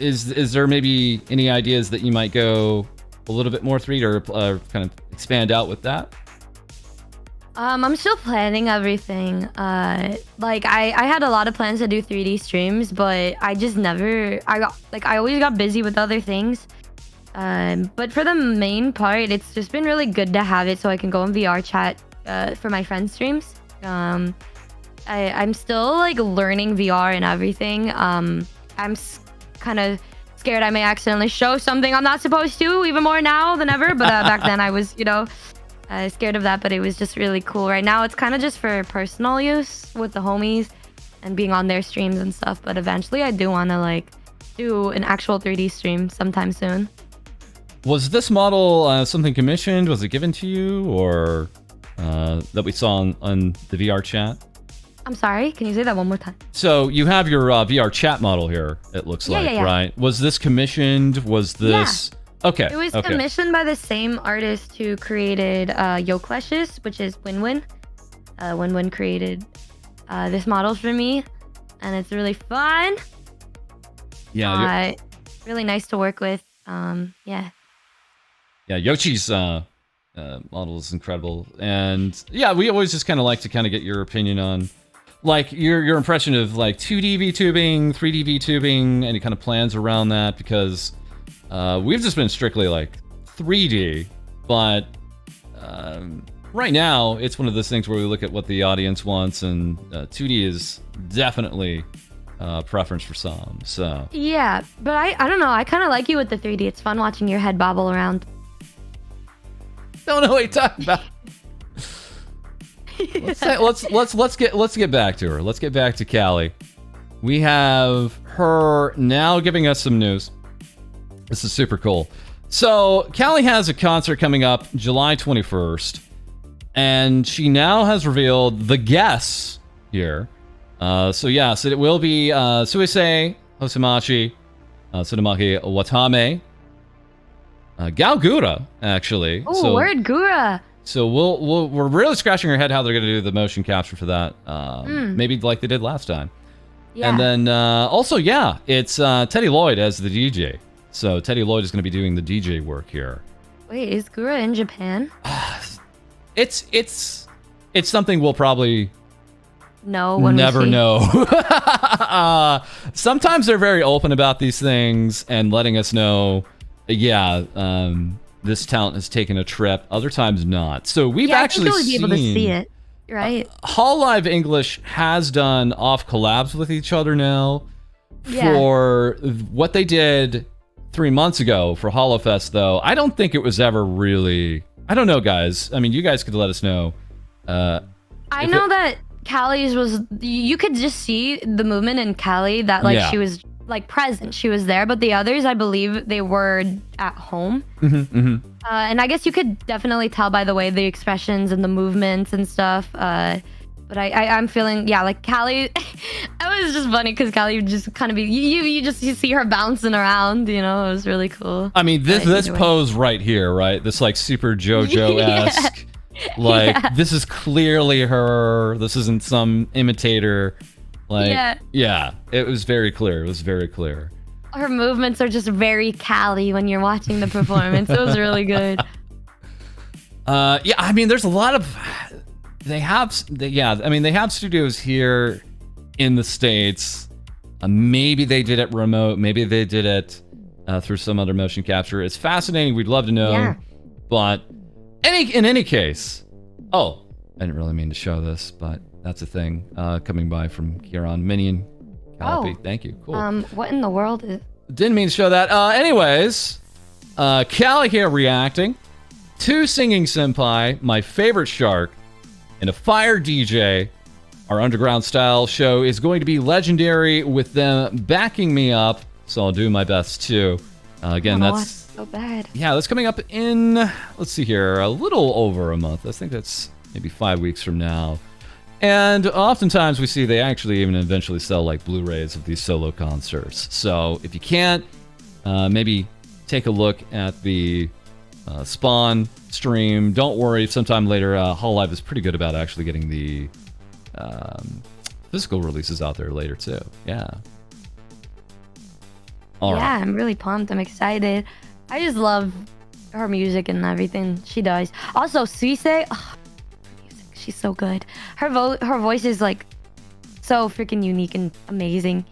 Is there maybe any ideas that you might go a little bit more 3D or kind of expand out with that? I'm still planning everything. I had a lot of plans to do 3D streams, but I just never. I always got busy with other things. But for the main part, it's just been really good to have it so I can go in VR chat for my friends' streams. I'm still learning VR and everything. I'm kind of scared I may accidentally show something I'm not supposed to, even more now than ever. But back then I was, scared of that. But it was just really cool. Right now it's kind of just for personal use with the homies and being on their streams and stuff. But eventually I do want to do an actual 3D stream sometime soon. Was this model something commissioned? Was it given to you, or that we saw on the VR chat? I'm sorry, can you say that one more time? So you have your VR chat model here, it looks like, right? Was this commissioned? Was this Okay. It was commissioned by the same artist who created Yo Clashes, which is Win-Win. Win-Win created this models for me, and it's really fun. Yeah. Really nice to work with. Yeah. Yeah, Yochi's model is incredible, and yeah, we always just kind of like to get your opinion on, like, your impression of like 2D VTubing, 3D VTubing, any kind of plans around that, because we've just been strictly like 3D, but right now it's one of those things where we look at what the audience wants, and 2D is definitely preference for some. So yeah, but I don't know. I kind of like you with the 3D. It's fun watching your head bobble around. Don't know what you're talking about. Let's get back to her. Let's get back to Callie. We have her now giving us some news. This is super cool. So Callie has a concert coming up July 21st, and she now has revealed the guests here. So it will be Suisei Hosamachi, Tsunamaki Watame, Gaogura, actually. Oh, word Gura. So we're really scratching our head how they're going to do the motion capture for that. Maybe like they did last time. Yeah. And then also, it's Teddy Lloyd as the DJ. So Teddy Lloyd is going to be doing the DJ work here. Wait, is Gura in Japan? It's something we'll probably never know. Sometimes they're very open about these things and letting us know, this talent has taken a trip. Other times not. So we've actually be able to see it. Right. Hall Live English has done off collabs with each other now. Yeah. For what they did 3 months ago for HoloFest, though, I don't think it was ever really... I don't know, guys. I mean, you guys could let us know. I know that Callie's was... You could just see the movement in Callie that, she was, present. She was there. But the others, I believe, they were at home. And I guess you could definitely tell by the way the expressions and the movements and stuff. But I'm feeling, Callie, it was just funny because Callie would just kind of be, you see her bouncing around, it was really cool. I mean, this pose right here, right? This super JoJo-esque, this is clearly her. This isn't some imitator. It was very clear. It was very clear. Her movements are just very Callie when you're watching the performance. It was really good. I mean, there's a lot of... They have studios here in the States. Maybe they did it remote. Maybe they did it through some other motion capture. It's fascinating. We'd love to know. Yeah. But in any case, I didn't really mean to show this, but that's a thing coming by from Kieran Minion. Calliope. Thank you. Cool. What in the world is... Didn't mean to show that. Anyways, Callie here reacting to Singing Senpai, my favorite shark, and a fire DJ. Our underground style show is going to be legendary with them backing me up, so I'll do my best too. Again, that's so bad. Yeah, that's coming up in, let's see here, a little over a month. I think that's maybe 5 weeks from now. And oftentimes we see they actually even eventually sell Blu-rays of these solo concerts. So if you can't, maybe take a look at the Spawn stream. Don't worry, sometime later, Hololive is pretty good about actually getting the physical releases out there later too. Yeah. All right. I'm really pumped. I'm excited. I just love her music and everything she does. Also, Suisei, she's so good. Her voice is so freaking unique and amazing.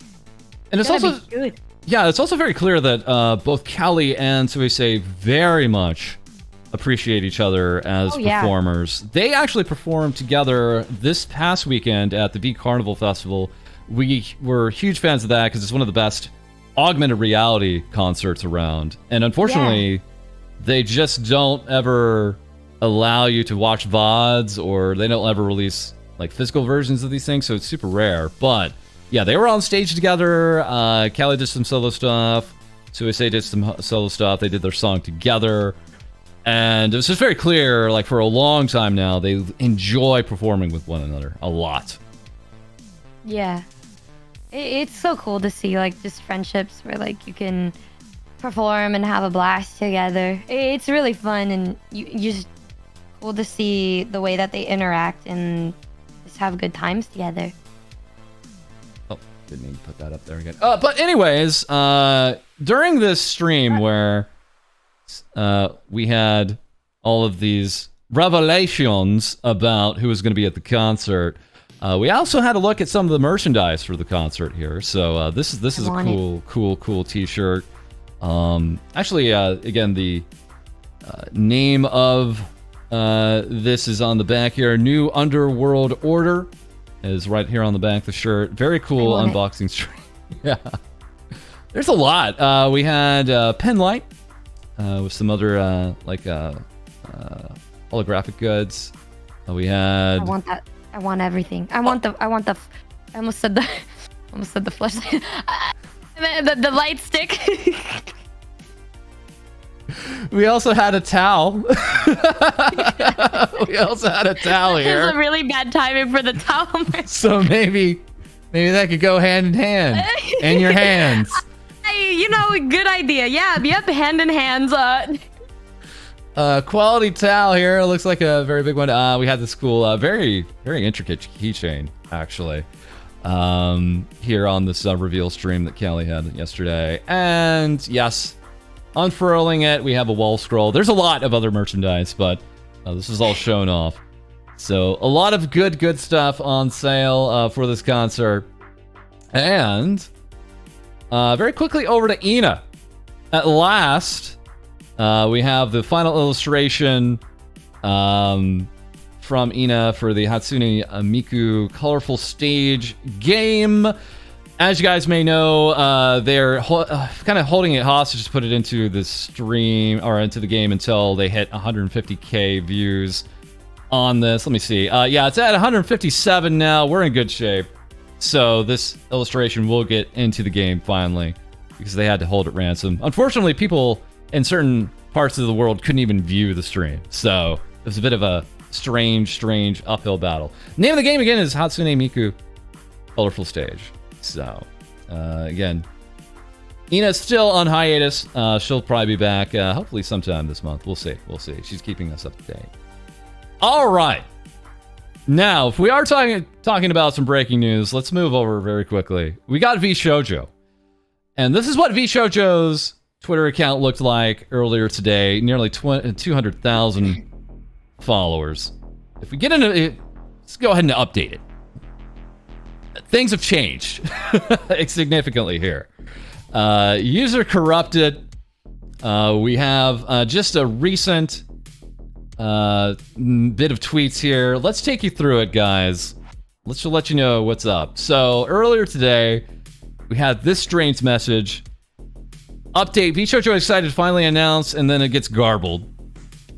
And it's also good. Yeah, it's also very clear that both Callie and Suisei very much appreciate each other as performers. They actually performed together this past weekend at the V Carnival Festival. We were huge fans of that because it's one of the best augmented reality concerts around. And unfortunately, they just don't ever allow you to watch VODs, or they don't ever release physical versions of these things, so it's super rare. But yeah, they were on stage together. Callie did some solo stuff. Suisei did some solo stuff. They did their song together. And it was just very clear, for a long time now, they enjoy performing with one another a lot. Yeah. It's so cool to see, just friendships where, you can perform and have a blast together. It's really fun, and you just cool to see the way that they interact and just have good times together. Oh, didn't mean to put that up there again. But anyways, during this stream where we had all of these revelations about who was going to be at the concert, we also had a look at some of the merchandise for the concert here. So this is a cool T-shirt. Actually, again, the name of this is on the back here. New Underworld Order is right here on the back of the shirt. Very cool unboxing stream. Yeah, there's a lot. We had pen light with some other holographic goods. We had. I want that. I want everything. I want the. I almost said the flashlight. the light stick. We also had a towel. We also had a towel here. It's a really bad timing for the towel. So maybe that could go hand in hand in your hands. Hey, good idea. Yeah, yep, hand in hands. Quality towel here. It looks like a very big one. We had this cool, very intricate keychain actually. Here on this reveal stream that Callie had yesterday, and yes. Unfurling it, we have a wall scroll. There's a lot of other merchandise, but this is all shown off. So a lot of good stuff on sale for this concert. And very quickly over to Ina. At last, we have the final illustration from Ina for the Hatsune Miku Colorful Stage game. As you guys may know, they're kind of holding it hostage to put it into the stream or into the game until they hit 150k views on this. Let me see. Yeah, it's at 157 now. We're in good shape. So this illustration will get into the game finally because they had to hold it ransom. Unfortunately, people in certain parts of the world couldn't even view the stream. So it was a bit of a strange uphill battle. Name of the game again is Hatsune Miku Colorful Stage. So, again, Ina's still on hiatus. She'll probably be back, hopefully sometime this month. We'll see. She's keeping us up to date. All right. Now, if we are talking about some breaking news, let's move over very quickly. We got VShojo. And this is what VShojo's Twitter account looked like earlier today. Nearly 200,000 followers. If we get into it, let's go ahead and update it. Things have changed significantly here. User corrupted. We have just a recent bit of tweets here. Let's take you through it, guys. Let's let you know what's up. So earlier today, we had this strange message. Update, VShojo excited finally announced, and then it gets garbled.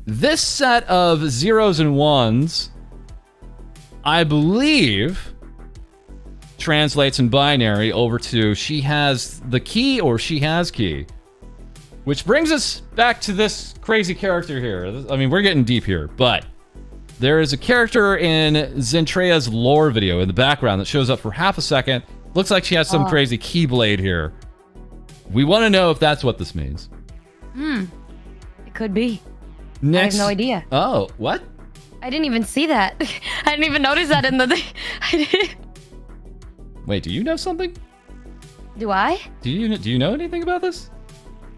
This set of zeros and ones, I believe, translates in binary over to she has the key or she has key. Which brings us back to this crazy character here. I mean, we're getting deep here, but there is a character in Zentrea's lore video in the background that shows up for half a second. Looks like she has some crazy keyblade here. We want to know if that's what this means. It could be. Next. I have no idea. Oh, what? I didn't even see that. I didn't even notice that in the... Wait, do you know something? Do I? Do you know anything about this?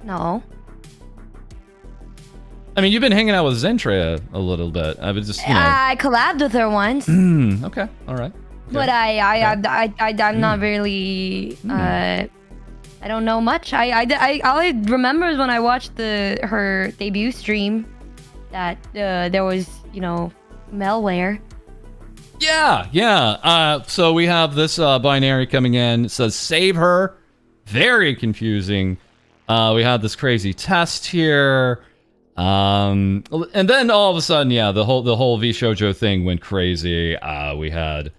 No. I mean, you've been hanging out with Zentrea a little bit. I was just, I collabed with her once. Okay, all right. Okay. But I'm not really. I don't know much. All I remember is when I watched her debut stream that there was malware. Yeah. So we have this binary coming in. It says save her. Very confusing. We had this crazy test here. And then all of a sudden, the whole VShojo thing went crazy. We had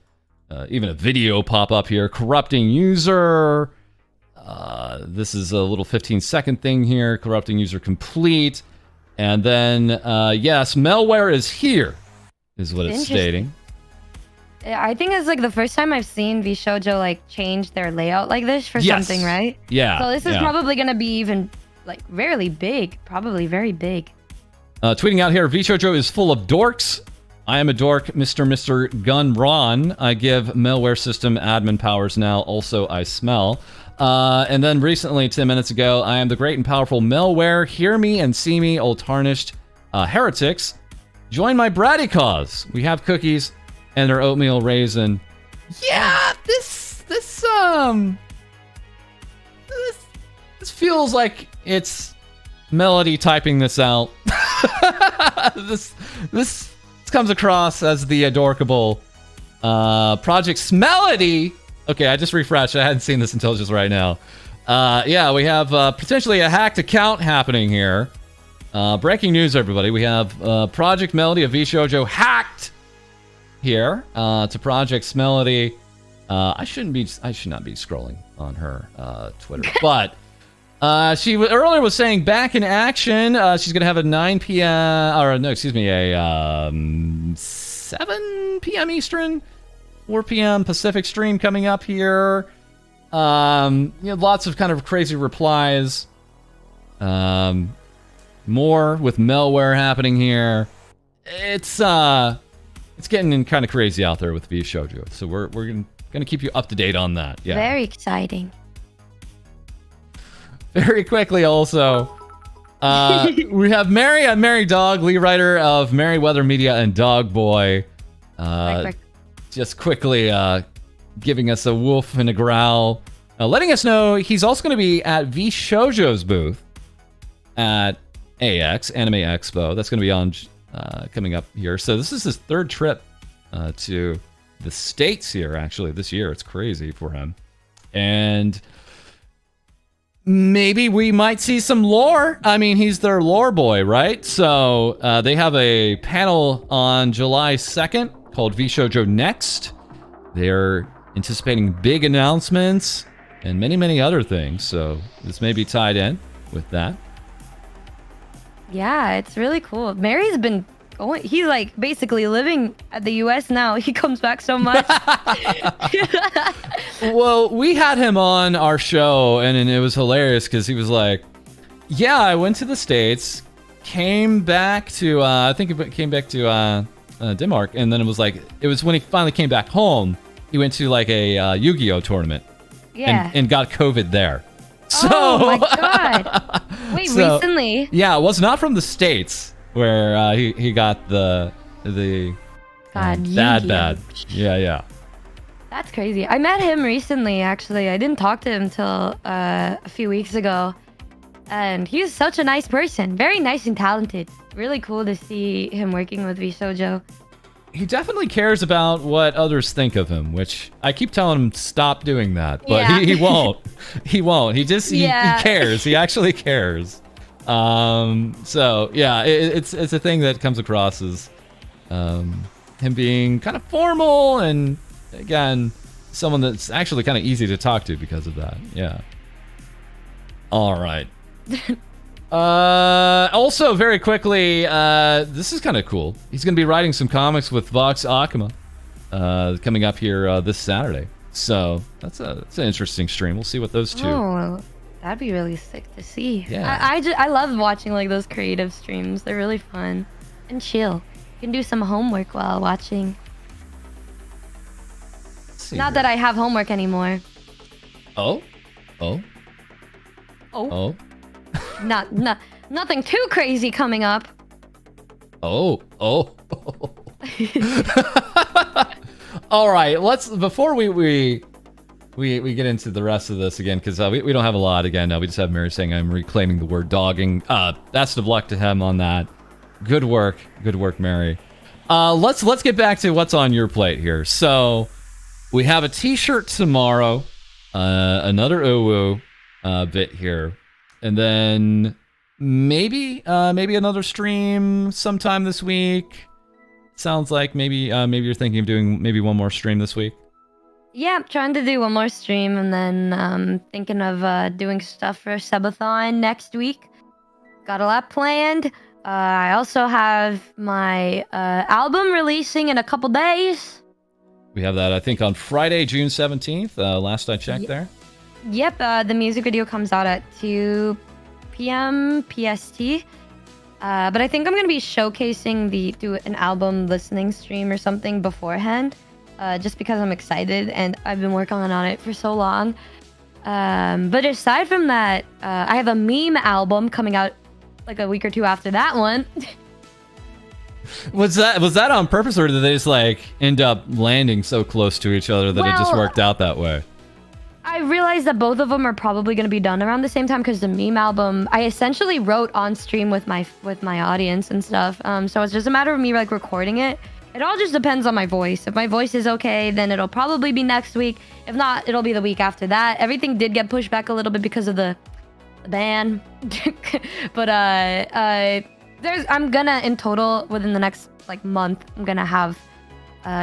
even a video pop up here. Corrupting user. This is a little 15-second thing here. Corrupting user complete. And then, yes, malware is here, is what it's stating. I think it's like the first time I've seen VShojo like change their layout like this for something, right? Yeah. So this is probably gonna be even like rarely big, probably very big. Tweeting out here, VShojo is full of dorks. I am a dork, Mr. Gun Ron. I give malware system admin powers now. Also, I smell. And then recently, 10 minutes ago, I am the great and powerful malware. Hear me and see me, old tarnished heretics. Join my bratty cause. We have cookies and their oatmeal raisin. Yeah, this feels like it's Melody typing this out. This comes across as the adorkable Project Melody. Okay, I just refreshed. I hadn't seen this until just right now. Yeah, we have potentially a hacked account happening here. Breaking news, everybody. We have Project Melody of VShojo hacked here to Project Melody. I should not be scrolling on her Twitter, but she earlier was saying back in action. She's gonna have a 9 p.m. or no, excuse me, a 7 p.m. Eastern, 4 p.m. Pacific stream coming up here. Lots of kind of crazy replies. More with malware happening here. It's getting kind of crazy out there with VShojo. So we're gonna keep you up to date on that. Yeah. Very exciting. Very quickly, also, we have Mary Dog, lead writer of Merryweather Media and Dog Boy. Just quickly giving us a woof and a growl, letting us know he's also going to be at VShojo's booth at AX, Anime Expo. That's going to be on coming up here. So this is his third trip to the States here, actually, this year. It's crazy for him. And maybe we might see some lore. I mean, he's their lore boy, right? So they have a panel on July 2nd called VShojo Next. They're anticipating big announcements and many, many other things. So this may be tied in with that. Yeah, it's really cool. Mary's been going. He's like basically living at the US now. He comes back so much. Well, we had him on our show, and it was hilarious because he was like, yeah, I went to the States, came back to, I think it came back to Denmark, and then it was when he finally came back home, he went to like a Yu-Gi-Oh tournament. Yeah. And got COVID there. So, oh my god. Wait, recently? Yeah, it was not from the States where he got the bad. Yeah. That's crazy. I met him recently, actually. I didn't talk to him till a few weeks ago. And he's such a nice person. Very nice and talented. Really cool to see him working with VShojo. He definitely cares about what others think of him, which I keep telling him stop doing that, but yeah. he won't. He won't. He cares. He actually cares. So yeah, it's a thing that comes across as him being kind of formal, and again, someone that's actually kind of easy to talk to because of that. Yeah. All right. Also, very quickly, this is kind of cool. He's going to be writing some comics with Vox Akuma coming up here this Saturday. So that's an interesting stream. We'll see what those two. Oh, that'd be really sick to see. Yeah. I love watching like those creative streams. They're really fun and chill. You can do some homework while watching. Not that I have homework anymore. Oh. Nothing too crazy coming up. Oh. All right, let's before we get into the rest of this again, because we don't have a lot again. We just have Mary saying I'm reclaiming the word dogging. Best of luck to him on that. Good work, Mary. Let's get back to what's on your plate here. So we have a T-shirt tomorrow, another Uwu bit here. And then maybe another stream sometime this week. Sounds like maybe you're thinking of doing maybe one more stream this week. Yeah, I'm trying to do one more stream, and then thinking of doing stuff for Subathon next week. Got a lot planned. I also have my album releasing in a couple days. We have that, I think, on Friday, June 17th. Last I checked there. Yep, the music video comes out at 2 p.m. PST. But I think I'm gonna be showcasing do an album listening stream or something beforehand, just because I'm excited and I've been working on it for so long. But aside from that, I have a meme album coming out like a week or two after that one. Was that on purpose, or did they just like end up landing so close to each other that it just worked out that way? I realized that both of them are probably going to be done around the same time because the meme album I essentially wrote on stream with my audience and stuff. So it's just a matter of me like recording it. It all just depends on my voice. If my voice is okay, then it'll probably be next week. If not, it'll be the week after that. Everything did get pushed back a little bit because of the ban. But I'm gonna in total within the next like month, I'm gonna have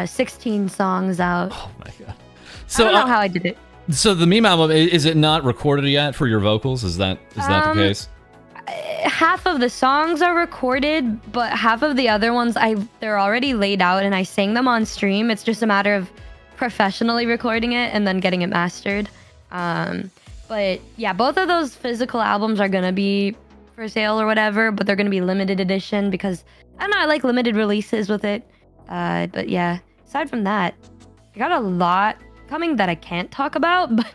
16 songs out. Oh my god! So I don't know how I did it. So the meme album, is it not recorded yet for your vocals? Is that the case? Half of the songs are recorded, but half of the other ones they're already laid out and I sang them on stream. It's just a matter of professionally recording it and then getting it mastered. But yeah, both of those physical albums are gonna be for sale or whatever, but they're gonna be limited edition because I don't know, I like limited releases with it. But yeah, aside from that, I got a lot coming that I can't talk about, but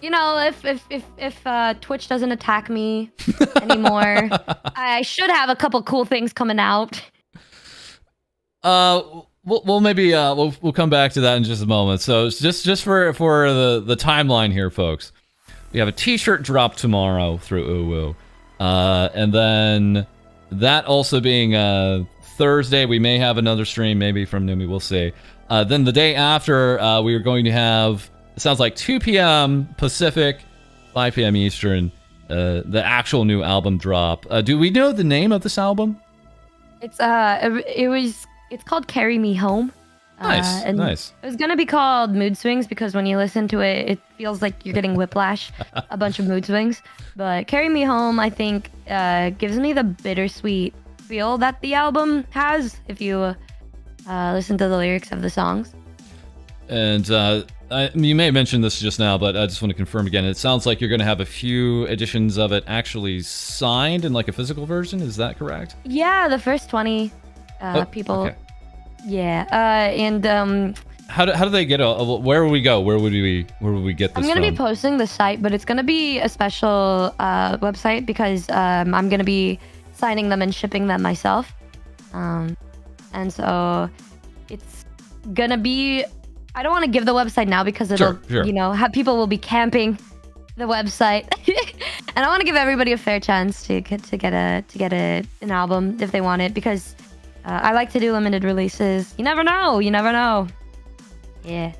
you know, if Twitch doesn't attack me anymore, I should have a couple cool things coming out. We'll maybe we'll come back to that in just a moment. So just for the timeline here, folks, we have a T-shirt drop tomorrow through Uwu, and then that also being Thursday, we may have another stream, maybe from Numi, we'll see. Then the day after, we are going to have, it sounds like 2 p.m. Pacific, 5 p.m. Eastern, the actual new album drop. Do we know the name of this album? It's called Carry Me Home. Nice, nice. It was gonna be called Mood Swings because when you listen to it, it feels like you're getting whiplash, a bunch of mood swings. But Carry Me Home, I think, gives me the bittersweet feel that the album has if you listen to the lyrics of the songs. And you may have mentioned this just now, but I just want to confirm again. It sounds like you're going to have a few editions of it actually signed in like a physical version. Is that correct? Yeah, the first 20 people. Okay. Yeah, and how do they get where would we go? Where would we get this? I'm gonna be posting the site, but it's gonna be a special website because I'm gonna be signing them and shipping them myself. And so it's gonna be, I don't want to give the website now because it'll, sure. You know, have people will be camping the website. And I want to give everybody a fair chance to get an album if they want it because I like to do limited releases. You never know. Yeah.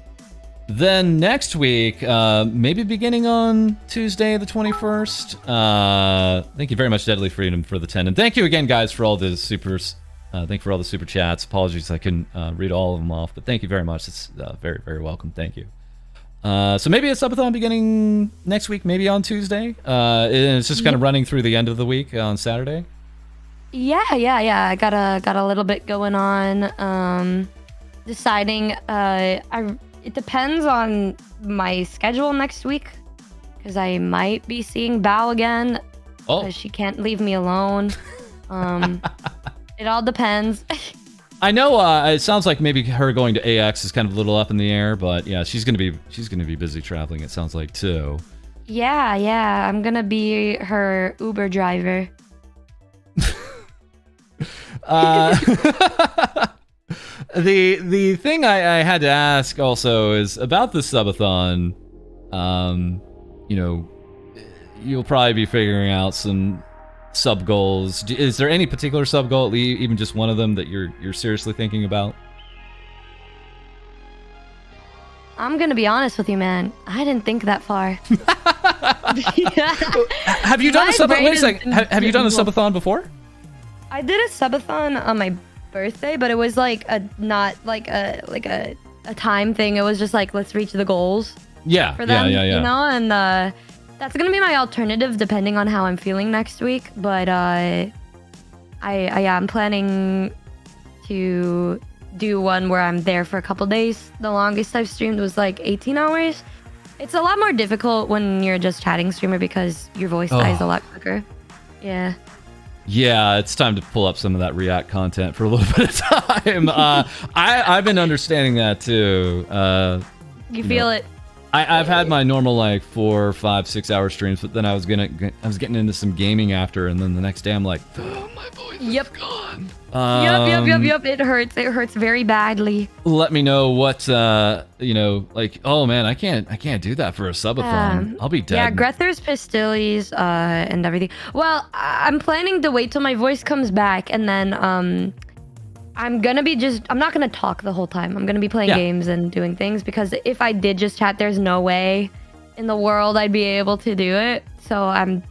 Then next week, maybe beginning on Tuesday the 21st. Thank you very much, Deadly Freedom, for the 10. And thank you again, guys, for all the supers. Thank you for all the super chats. Apologies I couldn't read all of them off, but thank you very much. It's very, very welcome. Thank you. So maybe a subathon beginning next week, maybe on Tuesday. And it's just kind of running through the end of the week on Saturday. Yeah. I got a little bit going on. Deciding. It depends on my schedule next week, because I might be seeing Bao again. Because she can't leave me alone. It all depends. I know. It sounds like maybe her going to AX is kind of a little up in the air, but yeah, she's gonna be busy traveling. It sounds like too. Yeah. I'm gonna be her Uber driver. The thing I had to ask also is about the subathon. You know, you'll probably be figuring out some sub goals. Is there any particular sub goal, even just one of them, that you're seriously thinking about? I'm gonna be honest with you, man. I didn't think that far. Have you done a subathon? Wait a second. Have you done a subathon before? I did a subathon on my birthday, but it was like not like a time thing. It was just like, let's reach the goals. Yeah. For them, yeah. You know, and that's gonna be my alternative depending on how I'm feeling next week. But I'm planning to do one where I'm there for a couple days. The longest I've streamed was like 18 hours. It's a lot more difficult when you're just chatting streamer because your voice dies a lot quicker. Yeah. Yeah, it's time to pull up some of that React content for a little bit of time. I've been understanding that too. You feel it. I've had my normal like 4, 5, 6 hour streams, but then I was getting into some gaming after, and then the next day I'm like, oh, my voice is gone. Yep. It hurts. It hurts very badly. Let me know what like. Oh man, I can't do that for a subathon. I'll be dead. Yeah, Grether's Pistilles and everything. Well, I'm planning to wait till my voice comes back, and then I'm not gonna talk the whole time. I'm gonna be playing games and doing things, because if I did just chat, there's no way in the world I'd be able to do it. So I'm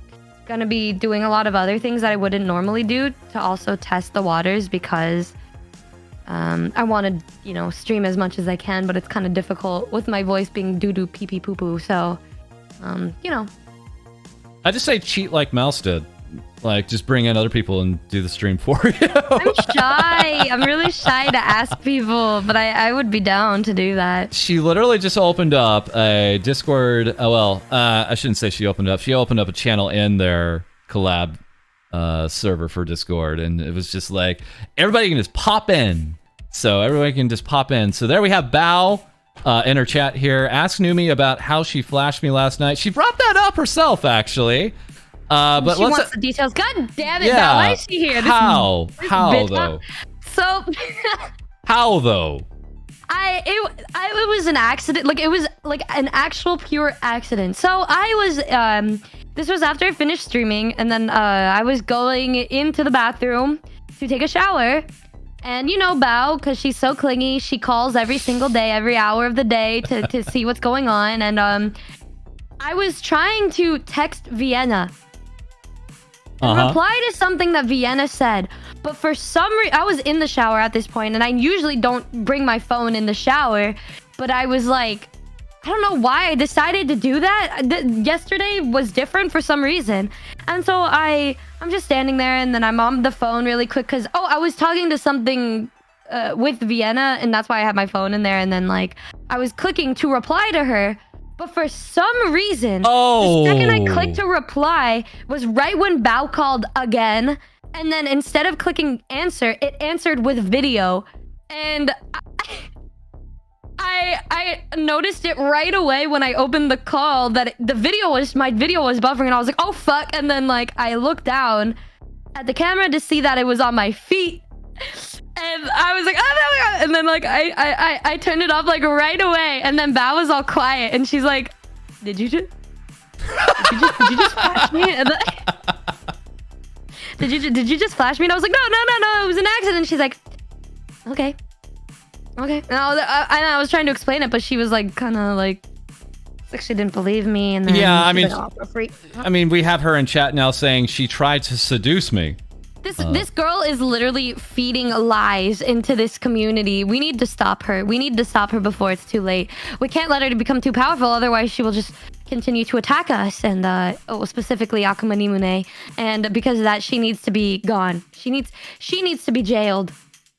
gonna be doing a lot of other things that I wouldn't normally do to also test the waters, because I want to, stream as much as I can, but it's kind of difficult with my voice being doo-doo pee-pee poo-poo. So, I just say cheat like Mouse did. Like, just bring in other people and do the stream for you. I'm shy. I'm really shy to ask people, but I would be down to do that. She literally just opened up a Discord. I shouldn't say she opened up. She opened up a channel in their collab server for Discord, and it was just like, everybody can just pop in. So everybody can just pop in. So there we have Bao in her chat here. Ask Numi about how she flashed me last night. She brought that up herself, actually. But she wants the details. God damn it! Now why is she here? How though? So how though? It was an accident. Like, it was like an actual pure accident. So I was this was after I finished streaming, and then I was going into the bathroom to take a shower. And Bao, because she's so clingy, she calls every single day, every hour of the day to see what's going on. And I was trying to text Vienna and reply to something that Vienna said, but for some reason, I was in the shower at this point, and I usually don't bring my phone in the shower, but I was like, I don't know why I decided to do that. Yesterday was different for some reason, and so I'm just standing there, and then I'm on the phone really quick because I was talking to something with Vienna, and that's why I had my phone in there, and then like I was clicking to reply to her. But for some reason, the second I clicked to reply was right when Bao called again. And then instead of clicking answer, it answered with video. And I noticed it right away when I opened the call that my video was buffering. And I was like, oh, fuck. And then like I looked down at the camera to see that it was on my feet. And I was like, oh my God. And then like I turned it off like right away. And then Bao was all quiet, and she's like, did you just flash me? And then, did you just flash me? And I was like, no, it was an accident. She's like, okay. And I was trying to explain it, but she was like kind of like she didn't believe me. And then I mean, we have her in chat now saying she tried to seduce me. This girl is literally feeding lies into this community. We need to stop her. We need to stop her before it's too late. We can't let her to become too powerful, otherwise she will just continue to attack us, and specifically Akuma Nimune. And because of that, she needs to be gone. She needs to be jailed.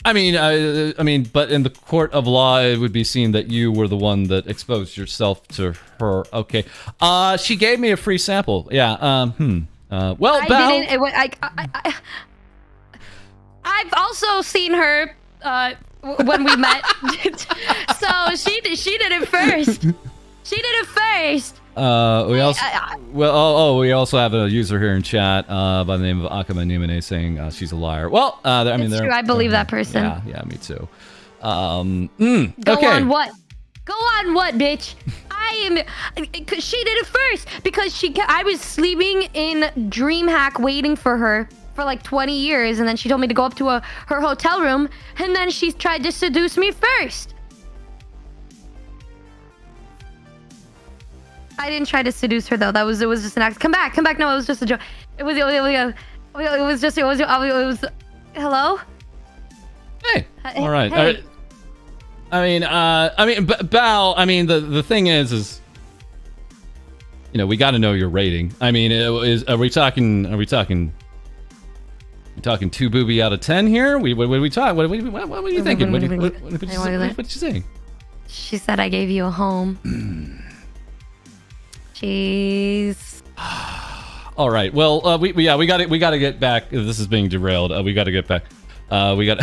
I mean, but in the court of law, it would be seen that you were the one that exposed yourself to her. Okay. She gave me a free sample. Yeah. Well, Bao, I've also seen her when we met. So she did it first. We also have a user here in chat by the name of Akuma Numine saying she's a liar. Well, it's true. I believe that person. Yeah, me too. Go on what? Go on what, bitch? She did it first because I was sleeping in DreamHack waiting for her for like 20 years, and then she told me to go up to her hotel room, and then she tried to seduce me first. I didn't try to seduce her though. It was just an accident. Come back. No, it was just a joke. It was hello? Hey. All right. Hey. Bao, the thing is, we got to know your rating. I mean, are we talking 2 booby out of 10 here? What are we talking? What are you thinking? What did you say? She said I gave you a home. Jeez. All right. Well, we got to get back. This is being derailed. We got to get back. We got.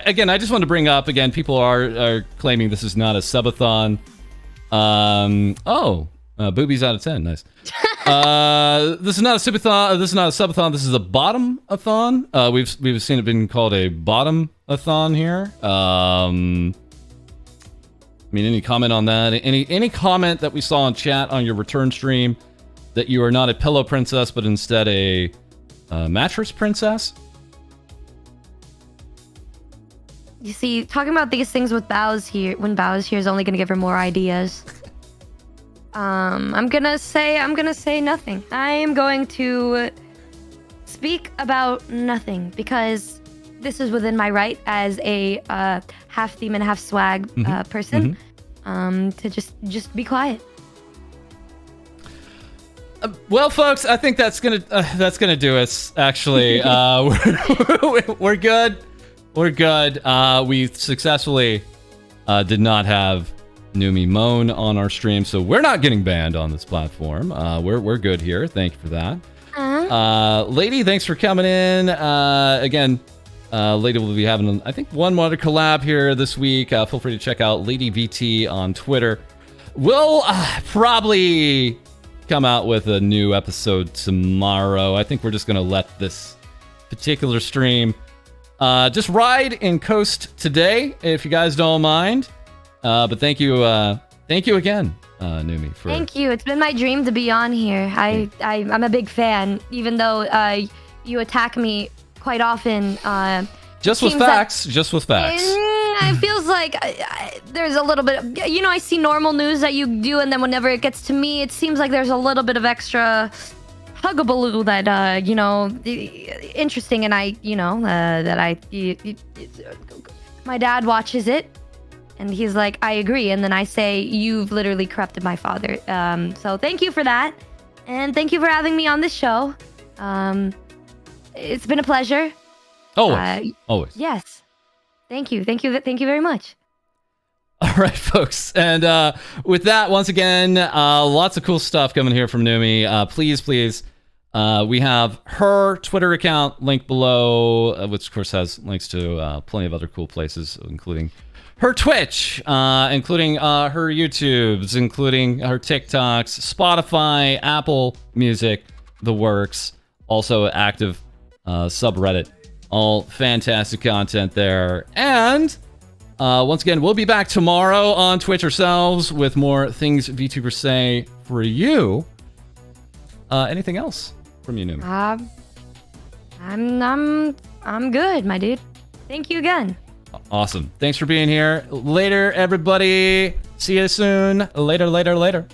Again, I just want to bring up again. People are claiming this is not a subathon. Boobies out of 10. Nice. This is not a subathon. This is not a subathon. This is a bottom-a-thon. We've seen it being called a bottom-a-thon here. I mean, any comment on that? Any comment that we saw in chat on your return stream that you are not a pillow princess, but instead a mattress princess? You see, talking about these things with Bows here, when Bows here is only gonna give her more ideas. I'm gonna say nothing. I am going to speak about nothing because this is within my right as a half demon, half swag person. To just be quiet. Well, folks, I think that's gonna do us. Actually, we're good. We're good. We successfully did not have Numi moan on our stream, so we're not getting banned on this platform. We're good here. Thank you for that. Lady, thanks for coming in. Again, Lady will be having, I think, one more collab here this week. Feel free to check out Lady VT on Twitter. We'll probably come out with a new episode tomorrow. I think we're just gonna let this particular stream just ride and coast today, if you guys don't mind. But thank you again, Numi. Thank you. It's been my dream to be on here. I'm a big fan, even though you attack me quite often. Just with facts. It feels like there's a little bit of, I see normal news that you do, and then whenever it gets to me, it seems like there's a little bit of extra huggabaloo that interesting, and my dad watches it and he's like, I agree, and then I say, you've literally corrupted my father. So thank you for that, and thank you for having me on this show. It's been a pleasure. Always. Yes. Thank you very much. All right, folks. And with that, once again, lots of cool stuff coming here from Numi. Please, we have her Twitter account linked below, which, of course, has links to plenty of other cool places, including her Twitch, including her YouTubes, including her TikToks, Spotify, Apple Music, the works. Also active subreddit. All fantastic content there. And once again, we'll be back tomorrow on Twitch ourselves with more things VTubers say for you. Anything else from you, Numi? I'm good, my dude. Thank you again. Awesome. Thanks for being here. Later, everybody. See you soon. Later.